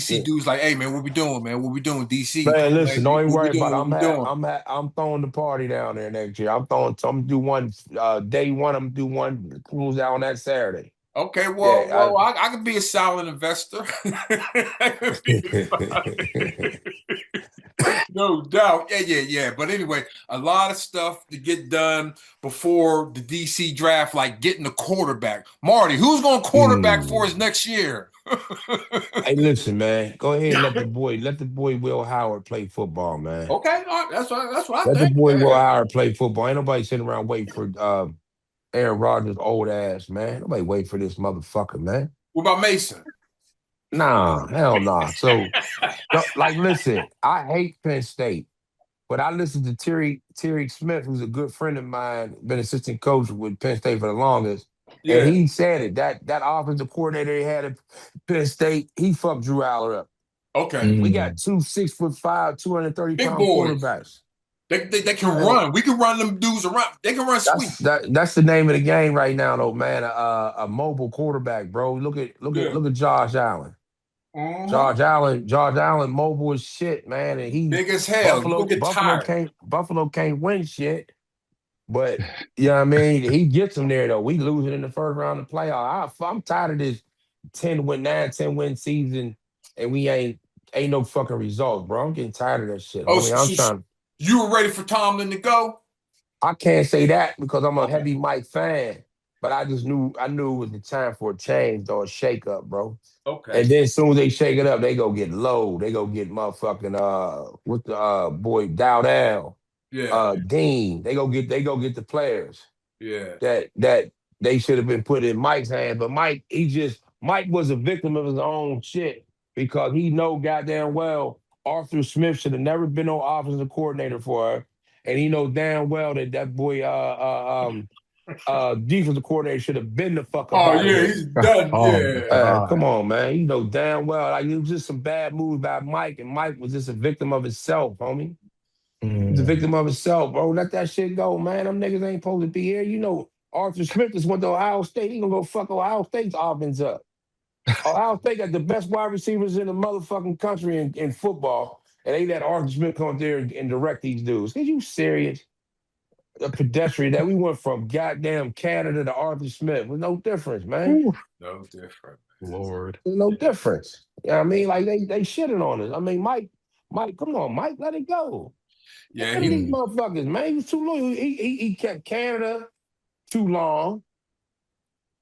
Yeah. dudes like, hey man, what we doing, man? What we doing? DC, Man, come on, man. listen, don't even What we worry doing? about it. What we doing? I'm throwing the party down there next year. I'm gonna do one day one. I'm gonna do one cruise out on that Saturday. Okay, Yeah, I could be a silent investor. I could be no doubt. Yeah. But anyway, a lot of stuff to get done before the DC draft, like getting the quarterback. Marty, who's going to quarterback for us Mm. next year? Hey, listen, man. Go ahead and let the boy Will Howard play football, man. Okay, all right, that's what I Let the think. boy Will Yeah. Howard play football. Ain't nobody sitting around waiting for Aaron Rodgers' old ass, man. Nobody waiting for this motherfucker, man. What about Mason? Nah, hell nah. So, like, listen, I hate Penn State, but I listened to Terry Smith, who's a good friend of mine, been assistant coach with Penn State for the longest, and Yeah. he said it. That offensive coordinator they had at Penn State, he fucked Drew Aller up. Okay. We got Mm. two 6'5", 230 Big pound boys. quarterbacks. They can Man, run. We can run them dudes around. They can run sweep. that's the name of the game right now, though, man. A mobile quarterback, bro. Yeah. Look at Josh Allen. Uh-huh. Josh Allen, mobile as shit, man. And Big as hell. You gonna get tired. Buffalo can't win shit. But you know what I mean? He gets them there though. We losing in the first round of the playoff. I'm tired of this 10 win season, and we ain't no fucking results, bro. I'm getting tired of that shit, Oh, homie. I'm trying. you were ready for Tomlin to go? I can't say that because I'm a Okay. heavy Mike fan, but I knew it was the time for a change or a shake up, bro. Okay. And then as soon as they shake it up, they go get low. They go get motherfucking with the boy Dowdell, Yeah. Dean. They go get the players Yeah. that they should have been put in Mike's hand. But Mike was a victim of his own shit because he know goddamn well Arthur Smith should have never been no offensive coordinator for her. And he knows damn well that boy defensive coordinator should have been the fuck up Oh out of yeah, here. he's done. Oh my Yeah. God. Come on, man. You know damn well. Like, it was just some bad moves by Mike, and Mike was just a victim of himself, homie. He's a Mm. victim of himself, bro. Let that shit go, man. Them niggas ain't supposed to be here. You know, Arthur Smith just went to Ohio State. He gonna go fuck Ohio State's offense up. Ohio State got the best wide receivers in the motherfucking country in football, and they let Arthur Smith come up there and direct these dudes. Are you serious? A pedestrian that we went from goddamn Canada to Arthur Smith with no difference, man. Ooh, No different. Lord. There's no Yeah. difference. You know what I mean? Like they shitting on us. I mean, Mike, come on, Mike, let it go. Get Yeah. rid of these Mm. motherfuckers, man. He was too long. He kept Canada too long.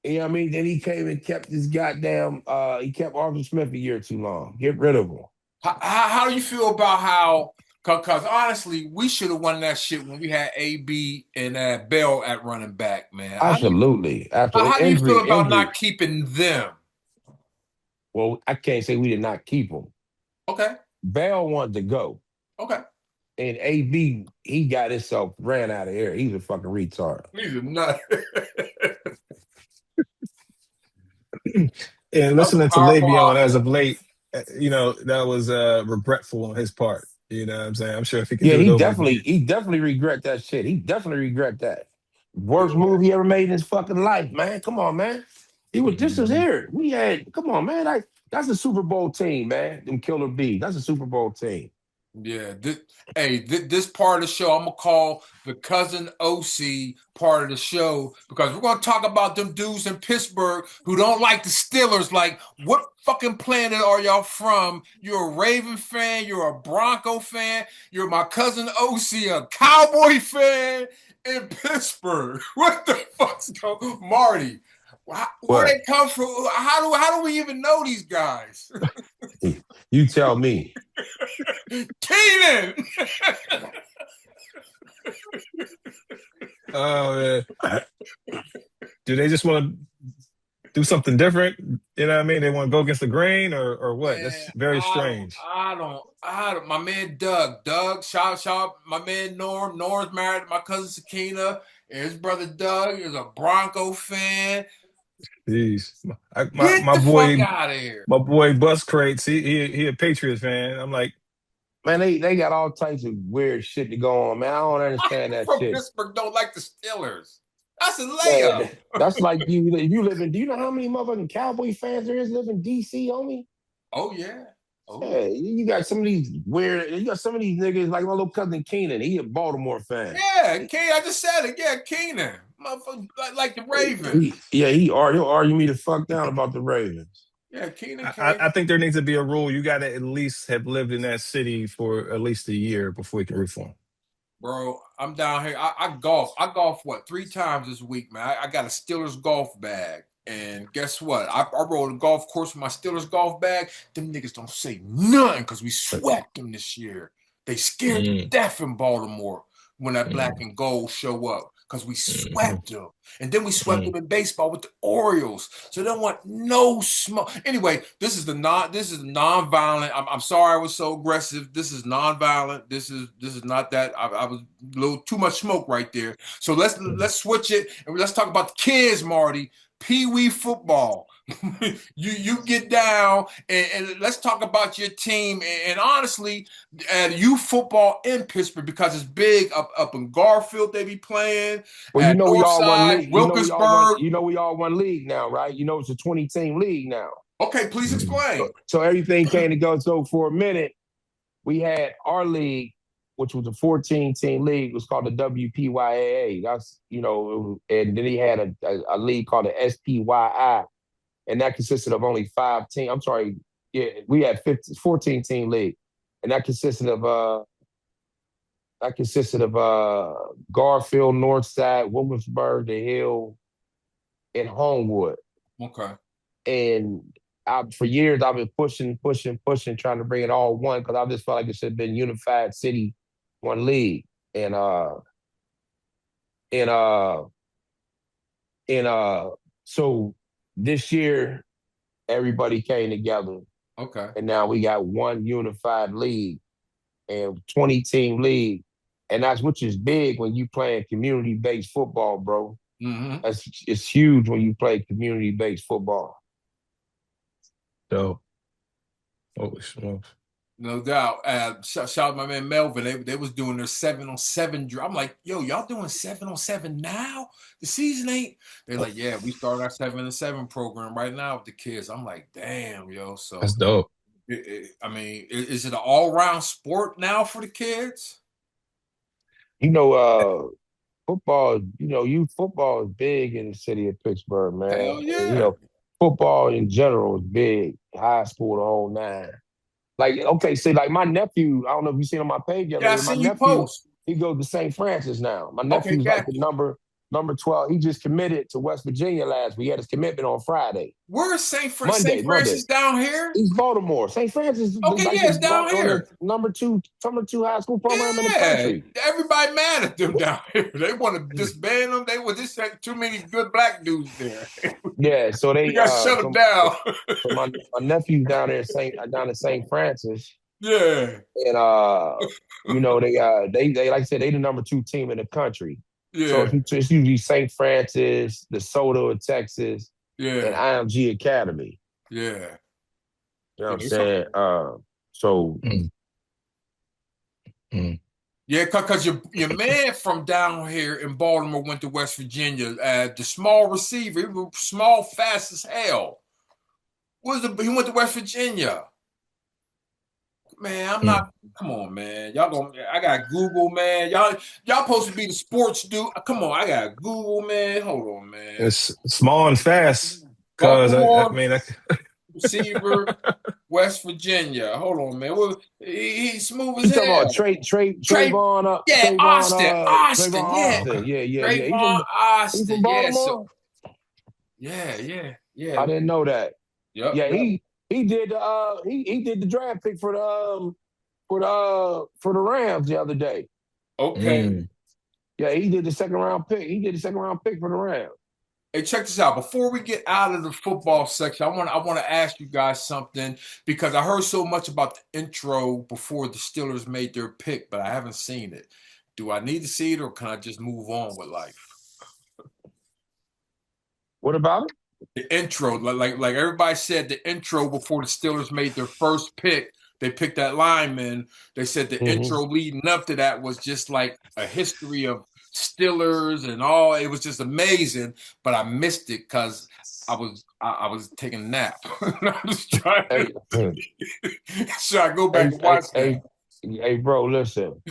You know what I mean? Then he came and kept this goddamn he kept Arthur Smith a year too long. Get rid of him. How do you feel about how? Because honestly, we should have won that shit when we had AB and Bell at running back, man. Absolutely. How Absolutely. do you feel about Injury. not keeping them? Well, I can't say we did not keep him. Okay. Bell wanted to go. Okay. And AB, he got himself ran out of here. He's a fucking retard. He's a nut. And That's a listening to powerful Le'Veon as offense. of late, that was regretful on his part. You know what I'm saying? I'm sure if he could Yeah, do it over again. he definitely regret that shit. He definitely regret that. Worst move he ever made in his fucking life, man. Come on, man. He was just as Mhm. here. Come on, man. That's a Super Bowl team, man. Them Killer Bees. That's a Super Bowl team. Yeah. This part of the show, I'm gonna call the cousin OC part of the show because we're gonna talk about them dudes in Pittsburgh who don't like the Steelers. Like, what fucking planet are y'all from? You're a Raven fan. You're a Bronco fan. You're my cousin OC, a Cowboy fan in Pittsburgh. What the fuck's going on, Marty? Where they What? come from? How do we even know these guys? You tell me. Keenan. Oh man. Do they just want to do something different? You know what I mean? They want to go against the grain or what? That's Man, very I strange. don't. My man Doug, shout. My man Norm's married to my cousin Sakina, and his brother Doug is a Bronco fan. Jeez. Get the fuck out of here. My boy Bus Crates, he a Patriots fan. I'm like, Man, they got all types of weird shit to go on, man. I don't understand that From shit. Pittsburgh don't like the Steelers. That's a layup. Man, that's like you. If you live in, do you know how many motherfucking Cowboy fans there is live in DC, homie? Oh yeah. Oh Yeah, you got some of these weird. You got some of these niggas like my little cousin Keenan. He a Baltimore fan. yeah. Keenan, I just said it. Yeah, Keenan. Motherfucker, like the Ravens. He'll argue me the fuck down about the Ravens. Yeah, Keenan came. I think there needs to be a rule. You got to at least have lived in that city for at least a year before you can reform. Bro, I'm down here. I golf. I golf what 3 times this week, man. I got a Steelers golf bag. And guess what? I rode a golf course with my Steelers golf bag. Them niggas don't say nothing because we swept them this year. They scared to death in Baltimore when that black and gold show up because we swept them. And then we swept them in baseball with the Orioles. So they don't want no smoke. Anyway, this is non-violent. I'm sorry I was so aggressive. This is non-violent. This is not that. I was a little too much smoke right there. So let's switch it and let's talk about the kids, Marty. Pee-wee football. you get down and let's talk about your team and honestly youth football in Pittsburgh because it's big up in Garfield they be playing. Well, at we all won Northside, league. Wilkinsburg. We all won league now, right? It's a 20-team league now. Okay, please explain. So everything came to go. So for a minute, we had our league, which was a 14-team league. It was called the WPYAA. That's, and then he had a league called the SPYI, and that consisted of only 5 teams. I'm sorry, yeah, we had 14-team league, and that consisted of Garfield, Northside, Wilkinsburg, The Hill, and Homewood. Okay. And for years, I've been pushing, trying to bring it all one because I just felt like it should have been unified city, one league. And so this year, everybody came together. Okay. And now we got one unified league and 20-team league. And which is big when you playing community-based football, bro. Mm-hmm. It's huge when you play community-based football. So, holy smokes. No doubt. Shout out my man Melvin. They was doing their 7-on-7 drill. I'm like, yo, y'all doing 7-on-7 now? The season ain't. They're like, yeah, we started our 7-on-7 program right now with the kids. I'm like, damn, yo. So that's dope. I mean, is it an all-round sport now for the kids? Football, youth football is big in the city of Pittsburgh, man. Hell yeah. And, football in general is big, high school, the whole nine. Like, okay, see, like my nephew, I don't know if you've seen on my page yet. Yeah, I my seen nephew, you post. He goes to St. Francis now. My nephew's like the number 12. He just committed to West Virginia last week. He had his commitment on Friday. Where's St. Francis down here? East Baltimore. St. Francis. Okay, yeah, it's down here. Number two high school program in the country. Everybody mad at them down here. They want to disband them. They were just too many good black dudes there. Yeah, so they got shut them down. So my nephew's down there down in St. Francis. Yeah. And they like I said, they the number 2 team in the country. Yeah. So it's usually St. Francis, DeSoto of Texas, and IMG Academy. Yeah. You know what I'm saying? So yeah, because your man from down here in Baltimore went to West Virginia. The small receiver, he was small, fast as hell. He went to West Virginia. Man, I'm not. Come on, man. I got Google, man. Y'all supposed to be the sports dude. Come on, I got Google, man. Hold on, man. It's small and fast. Cause receiver, West Virginia. Hold on, man. Well, he's smooth as hell. Talking about Trayvon. Yeah, Austin. Yeah. He's from Baltimore. Yeah. I didn't know that. Yep. Yeah, he did. He did the draft pick for for the Rams the other day. Okay. Yeah, he did the second round pick. He did the second round pick for the Rams. Hey, check this out. Before we get out of the football section, I want to ask you guys something because I heard so much about the intro before the Steelers made their pick, but I haven't seen it. Do I need to see it or can I just move on with life? What about it? The intro, like everybody said, the intro before the Steelers made their first pick, they picked that lineman. They said the intro leading up to that was just like a history of Steelers and all. It was just amazing, but I missed it because I was taking a nap. I was trying Hey, so I go back hey, and hey, watch that. hey, hey, bro, listen.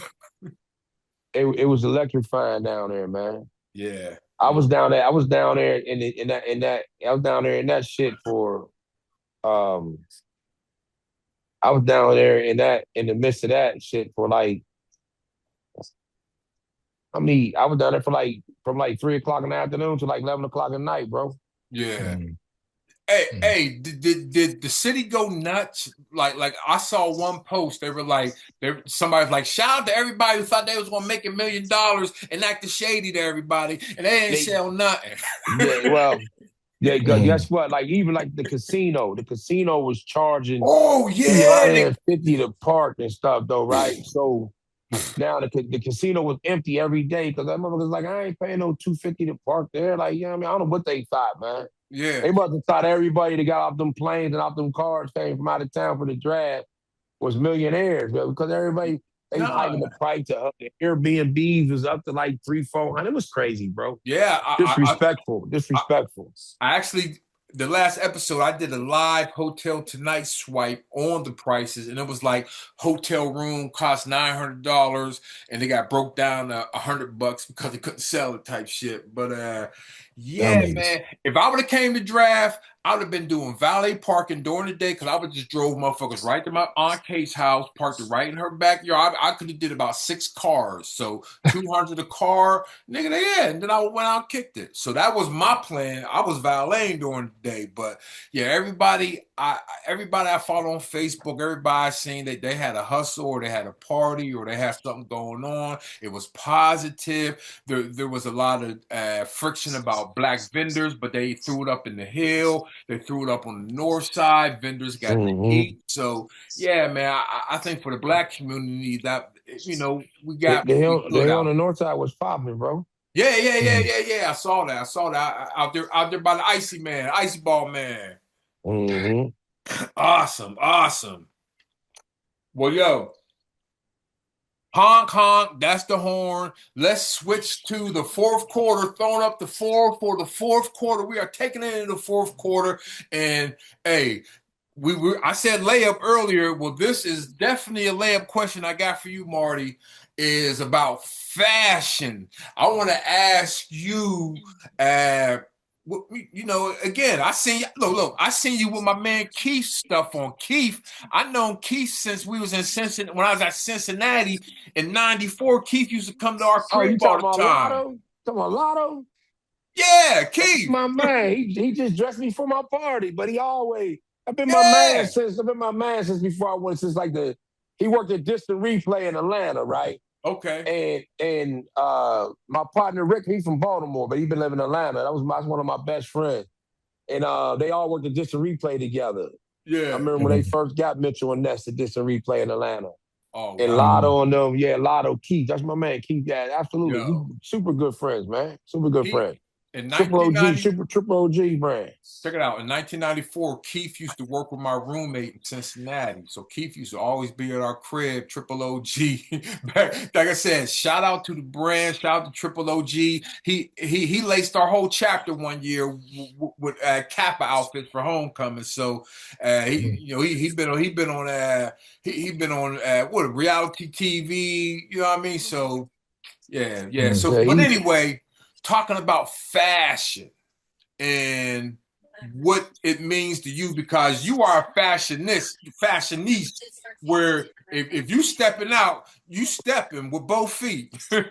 It was electrifying down there, man. Yeah, I yeah, was down there. I was down there in that. I was down there in that shit for. Um, I was down there in the midst of that shit for like. I was down there for like from like 3 o'clock in the afternoon to like 11 o'clock at night, bro. yeah. Hey, did the city go nuts? Like I saw one post. They were like, somebody's like, shout out to everybody who thought they was gonna make $1 million and acted shady to everybody, and they ain't They, sell nothing. yeah, well, yeah, guess what? Like even like the casino was charging Oh three yeah, hundred and fifty to park and stuff, though, right? So now the casino was empty every day because that motherfucker's like, I ain't paying no 250 to park there. Like, you know what I mean? I don't know what they thought, man. yeah. They must have thought everybody that got off them planes and off them cars came from out of town for the draft was millionaires, bro, because everybody they was hiking No, the price of the Airbnbs was up to like 300, 400. It was crazy, bro. yeah. Disrespectful, I, disrespectful. I actually, the last episode, I did a live Hotel Tonight swipe on the prices, and it was like hotel room cost $900, and they got broke down to $100 because they couldn't sell it type shit. But yeah, Dummies. man, if I would have came to draft, I would have been doing valet parking during the day because I would just drove motherfuckers right to my Aunt Kate's house, parked it right in her backyard. I could have did about 6 cars, so 200 a car. Nigga, yeah, and then I went out and kicked it. So that was my plan. I was valeting during the day, but yeah, everybody I follow on Facebook, everybody seen that they had a hustle or they had a party or they had something going on. It was positive. There was a lot of friction about black vendors, but they threw it up in the hill. They threw it up on the north side. Vendors got to Mm-hmm. eat. So yeah, man, I think for the black community that we The, got the pretty hill, the good hill on out. the north side was popping, bro. Yeah, yeah, yeah, yeah, yeah. I saw that. I saw that out there by the icy man, icy ball man. Mm-hmm. Awesome, awesome. Well, yo, honk honk. That's the horn. Let's switch to the fourth quarter. Throwing up the four for the fourth quarter. We are taking it into the fourth quarter, and hey, I said layup earlier. Well, this is definitely a layup question I got for you, Marty. Is about fashion. I want to ask you. Uh, again, I seen you. Look, I seen you with my man Keith stuff on Keith. I known Keith since we was in Cincinnati. When I was at Cincinnati in '94, Keith used to come to our Oh, crib you all talking the about time. Lotto? Talking about Lotto? Yeah, That's Keith. my man. He just dressed me for my party, but he always Yeah. I've been my man since before I went since like the he worked at Distant Replay in Atlanta, right? Okay. And my partner Rick, he's from Baltimore, but he been living in Atlanta. That's one of my best friends. And they all worked at Distant Replay together. I Yeah. remember when they first got Mitchell and Ness at Distant Replay in Atlanta. Oh And wow. Lotto and them, yeah, Lotto Keith. That's my man, Keith. Yeah, absolutely. We Yo. super good friends, man. Super good He friends. in Triple OG, 1990. triple OG brand. Check it out. In 1994, Keith used to work with my roommate in Cincinnati. So Keith used to always be at our crib, Triple OG. Like I said, shout out to the brand, shout out to Triple OG. He laced our whole chapter one year with Kappa outfits for homecoming. So he been on what reality TV. You know what I mean? So yeah, yeah. So Yeah, but anyway, talking about fashion and what it means to you because you are a fashioniste, where if you stepping out, you stepping with both feet. yeah,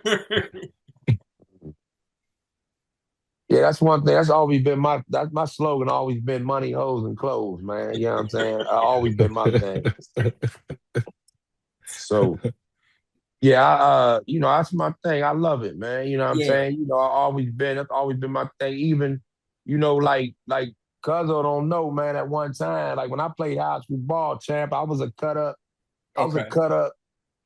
that's one thing. That's my slogan. Always been money, hoes, and clothes, man. You know what I'm saying? Always been my thing. So yeah, you know, that's my thing. I love it, man. You know what I'm Yeah. saying? You know, that's always been my thing. Even, you know, like Cuzzo don't know, man, at one time, like when I played high school ball champ, I was a Okay. cut up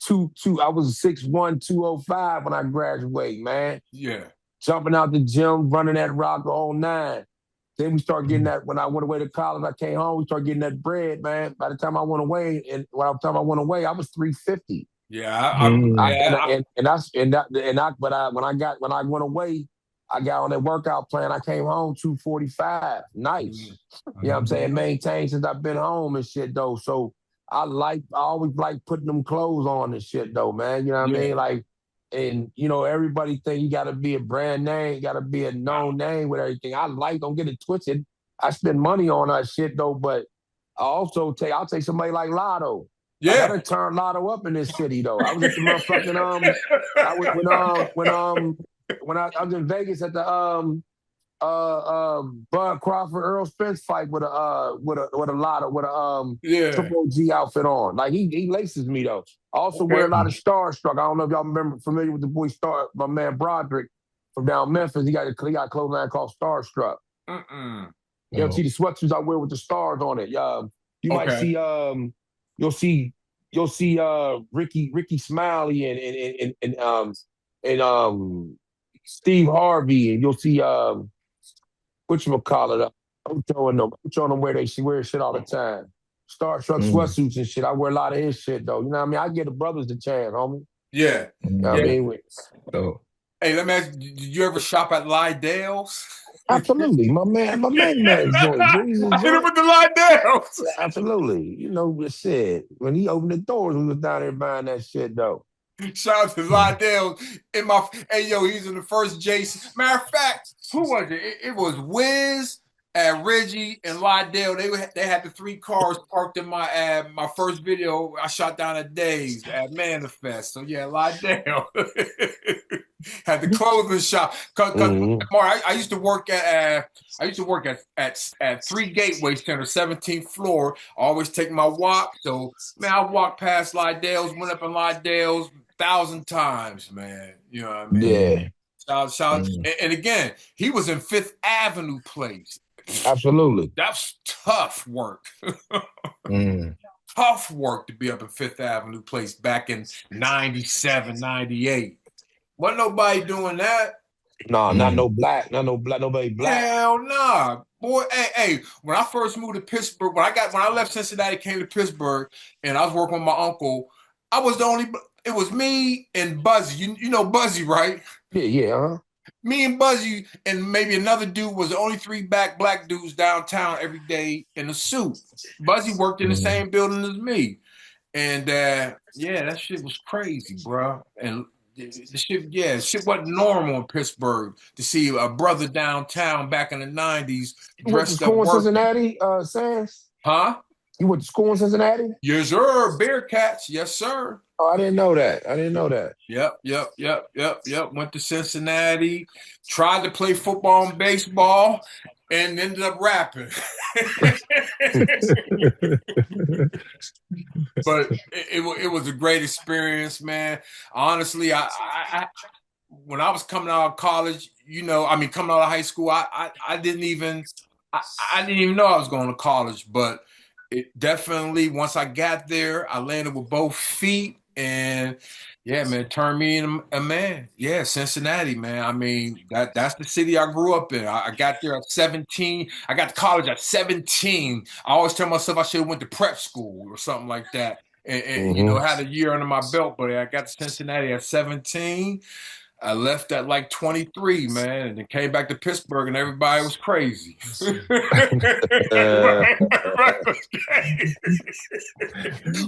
I was 6'1", 205 when I graduated, man. Yeah. Jumping out the gym, running that rock all nine. Then we start getting that when I went away to college, I came home, we started getting that bread, man. By the time I went away, I was 350. Yeah. I, Mm. and, Yeah. and and that's and that and I but I when I went away, I got on that workout plan. I came home 245. Nice. You know what I'm saying? Maintained since I've been home and shit though. So I always like putting them clothes on and shit though, man. You know what I Yeah. mean? Like, and you know, everybody think you gotta be a brand name, you gotta be a known name with everything. Don't get it twisted. I spend money on that shit though, but I'll take somebody like Lotto. Like I Yeah. done turned Lotto up in this city though. I was at the motherfucking I was when I was in Vegas at the Bud Crawford Earl Spence fight with a Lotto with a Yeah. Triple G outfit on. Like he laces me though. I also wear Okay. a lot of Starstruck. I don't know if y'all familiar with the boy my man Broderick from down Memphis. He got a clothing line called Starstruck. Mm-mm. You know, see Oh. the sweatsuits I wear with the stars on it. You might Okay. see you'll see Ricky Smiley and Steve Harvey, and you'll see whatchamacallit. I'm showing them where she wear shit all the time. Starstruck Mm. sweatsuits and shit. I wear a lot of his shit though. You know what I mean? I give the brothers the chance, homie. Yeah. You know what I Yeah. Mm. mean? So, Hey, let me ask you, did you ever shop at Lydell's? Absolutely. My man joint. Jesus I hit him joint. with the Lydell's. Absolutely. You know, shit. When he opened the doors, we was down there buying that shit though. Shout out to Lydell in my hey yo, he's in the first Jason. Matter of fact, who was it? It was Wiz and Reggie and Lydell. They had the three cars parked in my first video I shot down at Days at Manifest. So yeah, Lydell had the clothing shop. Cause Mm-hmm. Mark, I used to work at Three Gateway Center, 17th floor. I always take my walk. So man, I walked past Lydell's, went up in Lydell's 1,000 times, man. You know what I mean? Yeah, mm. Shout, Mm. and again, he was in Fifth Avenue Place. absolutely. That's tough work. Mm. Tough work to be up in Fifth Avenue Place back in 97, 98. Wasn't nobody doing that. No, Mm. nobody black. Hell nah. Boy, hey, when I first moved to Pittsburgh, when I left Cincinnati, came to Pittsburgh, and I was working with my uncle, I was the only it was me and Buzzy. You know Buzzy, right? Yeah, huh? Me and Buzzy and maybe another dude was the only three black dudes downtown every day in a suit. Buzzy worked in the Mm. same building as me. And yeah, that shit was crazy, bro. And shit wasn't normal in Pittsburgh to see a brother downtown back in the 90s You went to dressed up school in working. Cincinnati, Sans? Huh? You went to school in Cincinnati? Yes, sir. Bearcats. Yes, sir. Oh, I didn't know that. I didn't know that. Yep. Went to Cincinnati, tried to play football and baseball, and ended up rapping. But it was a great experience, man. Honestly, I when I was coming out of college, coming out of high school, I didn't even I didn't even know I was going to college, but it definitely once I got there, I landed with both feet and yeah, man, it turned me into a man. Yeah, Cincinnati, man. I mean, that's the city I grew up in. I got there at 17. I got to college at 17. I always tell myself I should have went to prep school or something like that. And Mm-hmm. had a year under my belt, but I got to Cincinnati at 17. I left at like 23, man, and then came back to Pittsburgh, and everybody was crazy. Uh,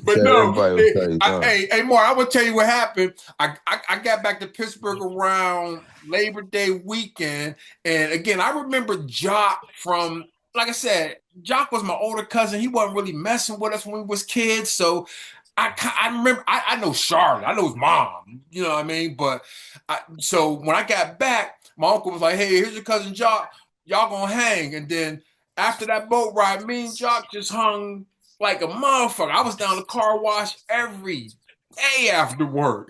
But no, everybody was crazy, huh? hey, Mark, I will tell you what happened. I got back to Pittsburgh around Labor Day weekend, and again, I remember Jock from. Like I said, Jock was my older cousin. He wasn't really messing with us when we was kids, so I remember I know Charlotte. I know his mom. You know what I mean? But so when I got back, my uncle was like, "Hey, here's your cousin Jock. Y'all gonna hang." And then after that boat ride, me and Jock just hung like a motherfucker. I was down the car wash every day after work.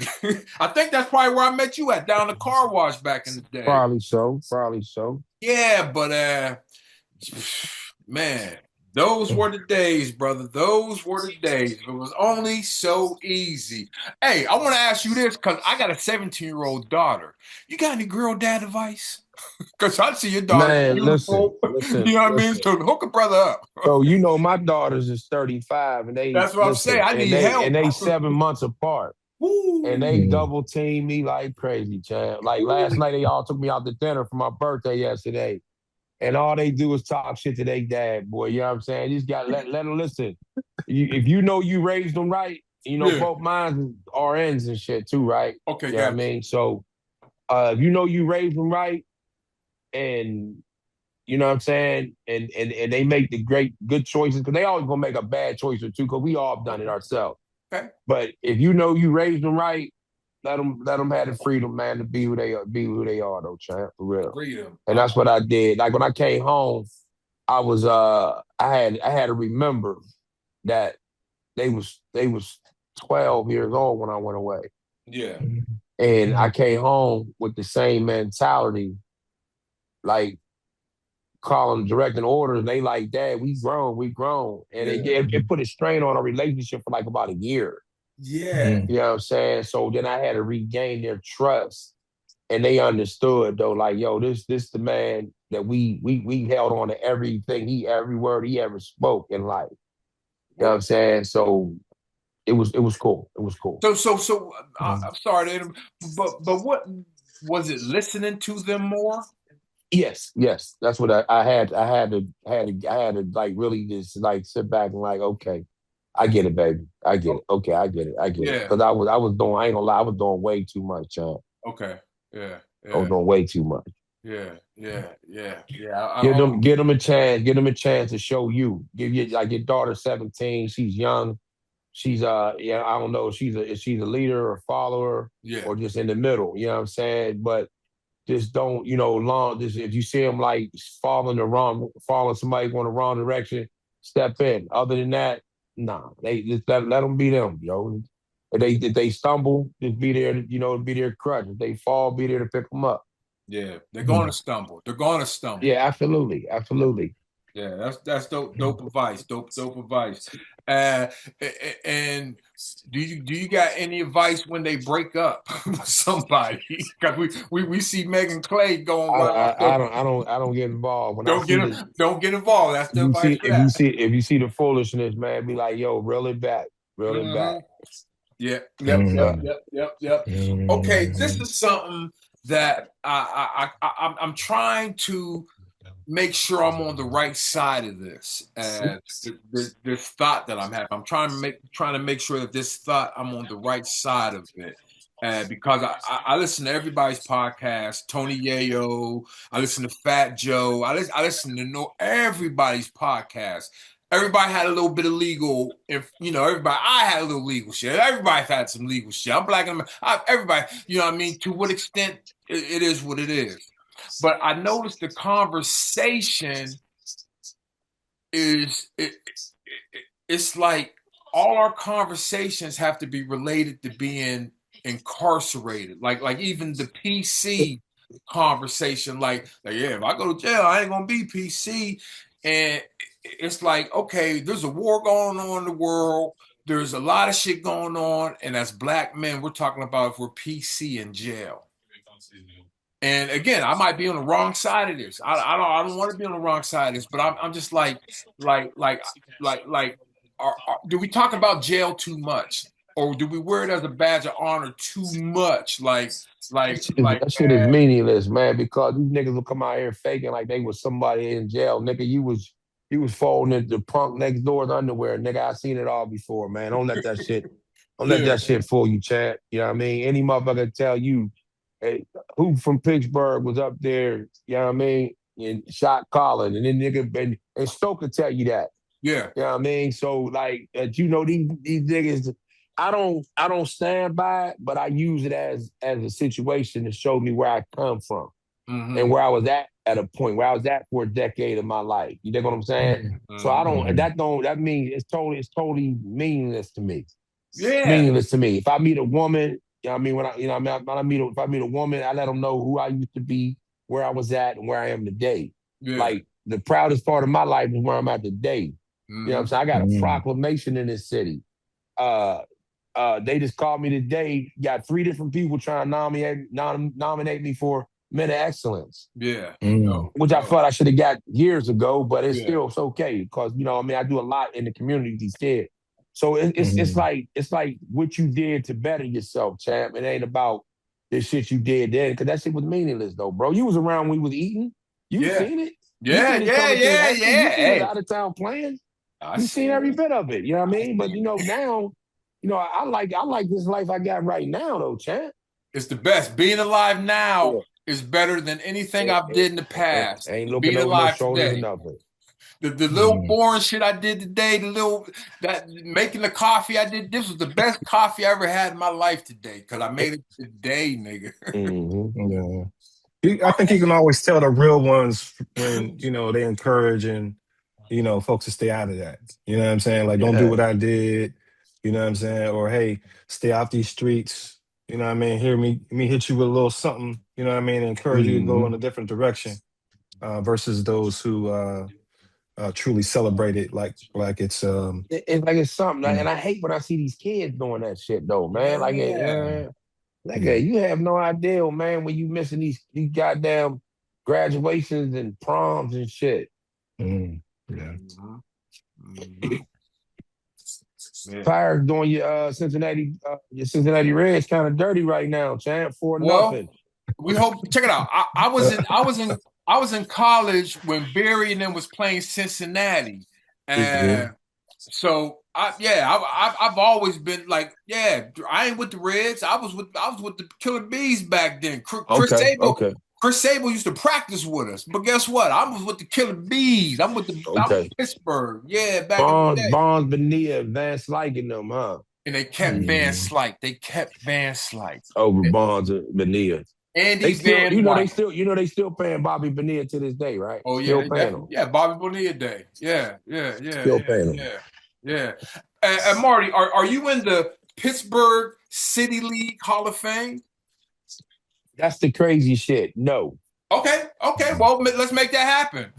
I think that's probably where I met you at, down the car wash back in the day. Probably so. Probably so. Yeah, but man, those were the days, brother. Those were the days. It was only so easy. Hey, I want to ask you this because I got a 17-year-old daughter. You got any girl dad advice? Because I see your daughter's Man, listen, beautiful. listen, You know what I mean? listen. So hook a brother up. So my daughters is 35, and they That's what I'm saying. listen, I and need they help. and they 7 months apart, and they Woo. double team me like crazy, champ. Like last night, they all took me out to dinner for my birthday yesterday, and all they do is talk shit to their dad, boy. You know what I'm saying? You just got to let them listen. If you know you raised them right, Yeah. both mine are RNs and shit too, right? Okay, You know what I got you. mean? So if you know you raised them right, and you know what I'm saying? And they make the good choices, because they always gonna make a bad choice or two, because we all done it ourselves. Okay. But if you know you raised them right, let them have the freedom, man, to be who they are though, champ, for real. Freedom. And that's what I did. Like when I came home, I was I had to remember that they was 12 years old when I went away. Yeah. And I came home with the same mentality, like calling, directing orders. They like, Dad, we grown. And Yeah. it put a strain on our relationship for like about a year. Yeah. You know what I'm saying? So then I had to regain their trust. And they understood though, like, yo, this the man that we held on to everything, every word he ever spoke in life. You know what I'm saying? So it was cool. It was cool. I'm sorry, but what was it? Listening to them more? Yes. That's what I had to like really just like sit back and like, okay, I get it, baby. I get Oh, it. Okay, I get it. I get it. yeah. Because I was doing, I ain't gonna lie, I was doing way too much, Okay. Yeah. I was Yeah. doing way too much. Yeah. Yeah. Yeah. Yeah. Give them a chance. Give them a chance to show you. Give you like your daughter 17. She's young. She's yeah, I don't know if she's a leader or follower Yeah. or just in the middle. You know what I'm saying? But just don't, just if you see them like following somebody going the wrong direction, step in. Other than that, nah, they just let them be them, yo. If they stumble, just be there, be their crutch. If they fall, be there to pick them up. Yeah. They're going to stumble. They're going to stumble. Yeah, absolutely, absolutely. Yeah, that's dope advice. Dope advice. Uh, and do you got any advice when they break up with somebody? Because we see Megan Clay going I, wild. I, I So don't I don't I don't get involved when I see the don't get involved. That's if the you advice see for if you that. see if you see the foolishness, man, be like, yo, reel it back, reel it back. Hmm. Yeah. Yep. Reel it Yep. back. Yep. Yep. Yep. Okay, this is something that I'm trying to make sure I'm on the right side of this. This thought that I'm having, I'm trying to make sure that this thought I'm on the right side of it. Because I listen to everybody's podcast, Tony Yayo, I listen to Fat Joe, I listen to know everybody's podcast. Everybody had a little bit of legal, if everybody. I had a little legal shit. Everybody's had some legal shit. I'm black and everybody. You know what I mean? To what extent it is what it is. But I noticed the conversation is it's like all our conversations have to be related to being incarcerated. Like even the PC conversation, like yeah, if I go to jail, I ain't gonna be PC. And it's like, okay, there's a war going on in the world. There's a lot of shit going on, and as black men, we're talking about if we're PC in jail. And again, I might be on the wrong side of this. I don't want to be on the wrong side of this, but I'm just like like like do we talk about jail too much, or do we wear it as a badge of honor too much? That Like shit is, like that shit is meaningless, man, because these niggas will come out here faking like they was somebody in jail. Nigga, you was folding the punk next door's underwear. Nigga, I seen it all before, man. Don't let yeah, that shit fool you, Chad. You know what I mean? Any motherfucker tell you, hey, who from Pittsburgh was up there, you know what I mean, and shot Colin, and then nigga, and Stoker tell you that. yeah, You know what I mean? So like, these niggas, I don't stand by it, but I use it as a situation to show me where I come from and mm-hmm, where I was at a point where I was at for a decade of my life. You know what I'm saying? So I mm-hmm, don't that means it's totally meaningless to me. Yeah. Meaningless to me. If I meet a woman, you know what I mean, if I meet a woman, I let them know who I used to be, where I was at, and where I am today. Yeah. Like the proudest part of my life is where I'm at today. You know what I'm saying? I got a Mm-hmm. proclamation in this city. Uh, they just called me today. Got 3 different people trying to nominate me for Men of Excellence, Yeah. Mm. which I felt I should have got years ago, but Yeah. it's okay because I mean I do a lot in the community these kids. So it's Mm-hmm. like what you did to better yourself, champ. It ain't about the shit you did then because that shit was meaningless though, bro. You was around when we was eating. You Yeah. seen it. You Yeah. seen us Yeah. coming through Yeah. Hampton. You Yeah. seen us Hey, out of town playing. I You see seen every it. bit of it. You know what I I mean? But see it. now, I like this life I got right now though, champ. It's the best. Being alive now Yeah. is better than anything Ain't, I've did in the ain't, past. ain't looking Being over no alive shoulders or today. nothing. The little Mm-hmm. boring shit I did today, that making the coffee I did, this was the best coffee I ever had in my life today because I made it today, nigga. Mm-hmm. Yeah. I think you can always tell the real ones when, they encourage and, folks to stay out of that. You know what I'm saying? Like, don't do Yeah. what I did. You know what I'm saying? Or, hey, stay off these streets. You know what I mean? Hear me hit you with a little something, you know what I mean? Encourage you to go Mm-hmm. in a different direction versus those who truly celebrate it like it's, It's like it's something, you and know, I hate when I see these kids doing that shit though, man. Yeah. Like yeah. you have no idea, man, when you missing these goddamn graduations and proms and shit. Mm, yeah. Mhm. Mhm. Yeah. Tahir doing your Cincinnati Reds kind of dirty right now, champ. 4-0. Well, we hope. Check it out. I was in college when Barry and them was playing Cincinnati, Mm-hmm. and so I've always been like, yeah, I ain't with the Reds. I was with the Killer Bees back then. Okay, okay, Chris Sable used to practice with us, but guess what? I was with the Killer Bees. I'm with okay. Pittsburgh. Yeah, back in the day, Bonds, Benia, Vance liking them, huh? and they kept Van Mm, Slyke. They kept Van Slyke. Over Bonds and Benia. Andy They still, Van White. they still paying Bobby Bonilla to this day, right? Oh yeah, Still they paying him. definitely. Yeah, Bobby Bonilla Day. Yeah, yeah, yeah, Still yeah, paying him. yeah, yeah. And Marty, are you in the Pittsburgh City League Hall of Fame? That's the crazy shit. No, Okay, okay. Well, let's make that happen.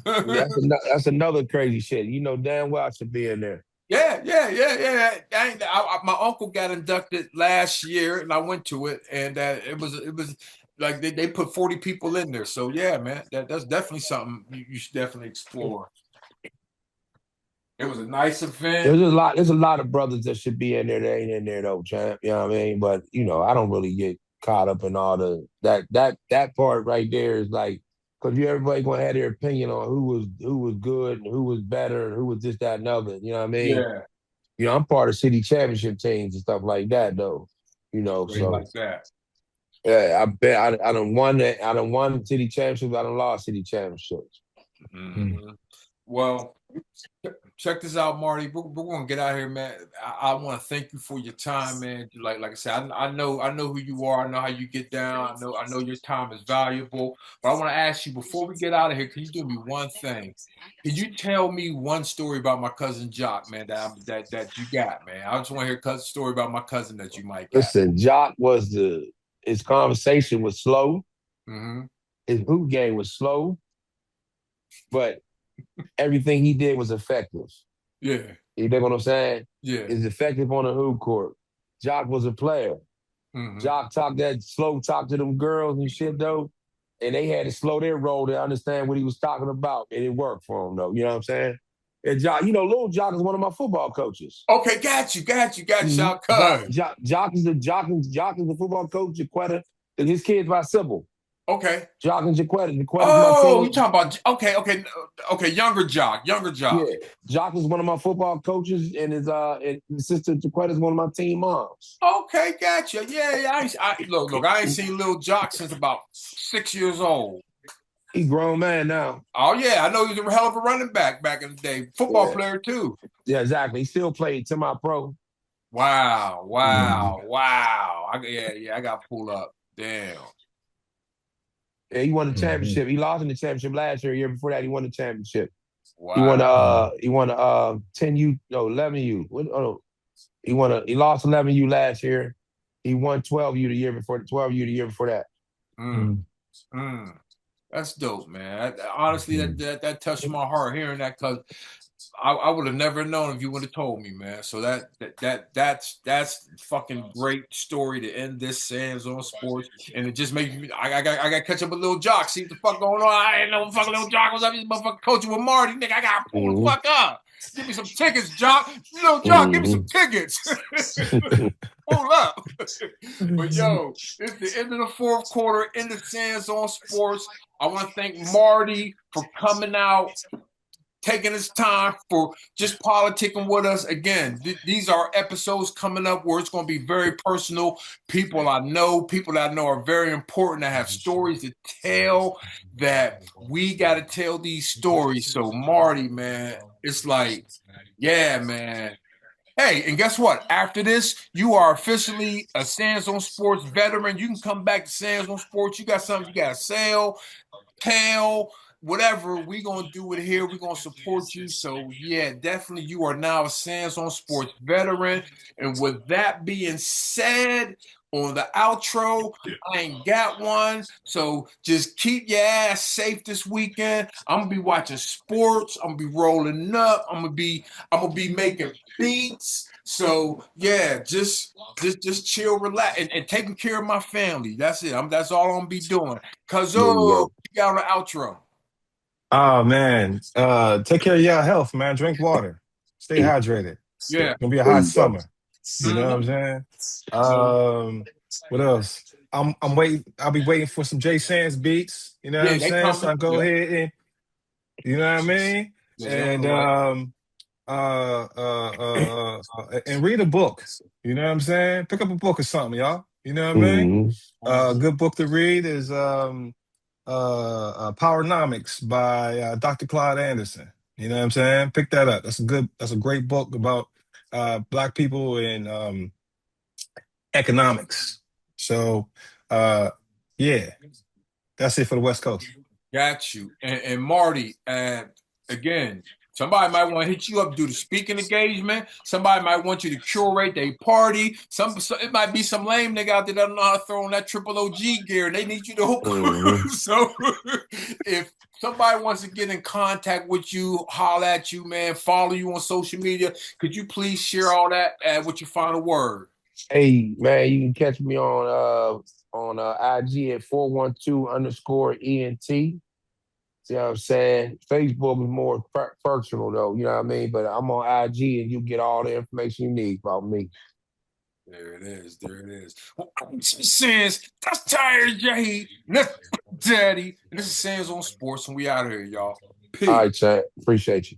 that's another crazy shit. You know damn well I should be in there. Yeah, yeah, yeah, yeah. My uncle got inducted last year, and I went to it, and it was like they put 40 people in there. So yeah, man, that's definitely something you should definitely explore. It was a nice event. There's a lot of brothers that should be in there that ain't in there though, champ. You know what I mean? But I don't really get caught up in all that part right there is like because everybody gonna have their opinion on who was good and who was better and who was this, that, and other. You know what I mean? Yeah, I'm part of city championship teams and stuff like that though. great So like that. yeah, I bet I done won city championships, I done lost city championships. mm, Mhm. Well, check this out, Marty. We're gonna get out here, man. I want to thank you for your time, man. Like I said, I know who you are. I know how you get down. I know your time is valuable. But I want to ask you before we get out of here, can you do me one thing? Can you tell me one story about my cousin Jock, man? That you got, man. I just want to hear a story about my cousin that you might got. Listen, Jock his conversation was slow, Hmm. his hoop game was slow, but everything he did was effective. Yeah, You know what I'm saying? yeah. It's effective on the hoop court. Jock was a player. Hmm. Jock talked that slow talk to them girls and shit though. And they had to slow their roll to understand what he was talking about. And it worked for him though. You know what I'm saying? And Jock, Lil Jock is one of my football coaches. Okay, got you. Mm-hmm. Shout cuz. Jock is the football coach, Jaquetta, and his kids by Sybil. Okay. Jock and Jaquetta. Jaquetta's my Oh, you team. talking about okay, younger Jock. Yeah. Jock is one of my football coaches, and his sister Jaquetta is one of my team moms. Okay, gotcha. Yeah. Look, I ain't seen Lil Jock since about 6 years old. He's a grown man now. Oh yeah, I know he was a hell of a running back in the day. Football Yeah. player too. Yeah, exactly. He still played semi-pro. Wow, mm, wow, wow. I got pulled up. Damn. Yeah, he won the mhm, championship. He lost in the championship last year. Year before that, he won the championship. Wow. mm, He won 10U, no, 11U. What, oh, no. He lost 11U last year. He won 12U the year before. 12U the year before that. Mm. Mm. That's dope, man. Honestly, that touched my heart hearing that because I would have never known if you would have told me, man. So that's fucking great story to end this Sands on Sports, and it just makes me. I got to catch up a little jock, see what the fuck going on. I ain't know fucking little jock was up. This motherfucker coaching with Marty, nigga. I got to pull the fuck up. Give me some tickets, Jock. Little Jock, give me some tickets. Pull up. But yo, it's the end of the fourth quarter in the Sands on Sports. I want to thank Marty for coming out, taking his time for just politicking with us. Again, these are episodes coming up where it's going to be very personal. People that I know are very important, that have stories to tell, that we got to tell these stories. So Marty, man, it's like, yeah, man. Hey, and guess what? After this, you are officially a Sands on Sports veteran. You can come back to Sands on Sports. You got something you got to sell, tell, whatever. We're going to do it here. We're going to support you. So, yeah, definitely you are now a Sands on Sports veteran. And with that being said, on the outro, I ain't got one. So just keep your ass safe this weekend. I'm gonna be watching sports. I'm gonna be rolling up. I'm gonna be making beats. So yeah, just chill, relax, and taking care of my family. That's it. That's all I'm gonna be doing. Cause There you go. you got on the outro. Oh man, take care of your health, man. Drink water, stay hydrated. Yeah. It's gonna be a There hot you go. summer. You know what I'm saying? What else? I'm waiting. I'll be waiting for some Jay Sands beats. You know what Yeah, I'm they saying? So coming. I go Yeah. ahead and you know what I mean. Yeah, they on And the way. and read a book. You know what I'm saying? Pick up a book or something, y'all. You know what I mean? Mm-hmm. A good book to read is Powernomics by Dr. Claude Anderson. You know what I'm saying? Pick that up. That's a great book about black people and economics. So yeah, that's it for the West Coast. Got you. And Marty, again, somebody might want to hit you up, do the speaking engagement. Somebody might want you to curate their party. It might be some lame nigga out there that don't know how to throw on that triple OG gear, and they need you to hook. Mm-hmm. So if somebody wants to get in contact with you, holler at you, man, follow you on social media, could you please share all that with your final word? Hey man, you can catch me on IG at 412_ENT. See what I'm saying? Facebook is more personal though, you know what I mean? But I'm on IG and you get all the information you need about me. There it is. There it is. Well, Sands, that's Tahir, Jahi, and that's Daddy, and this is Sands on Sports, and we out of here, y'all. All Peace. right, chat. Appreciate you.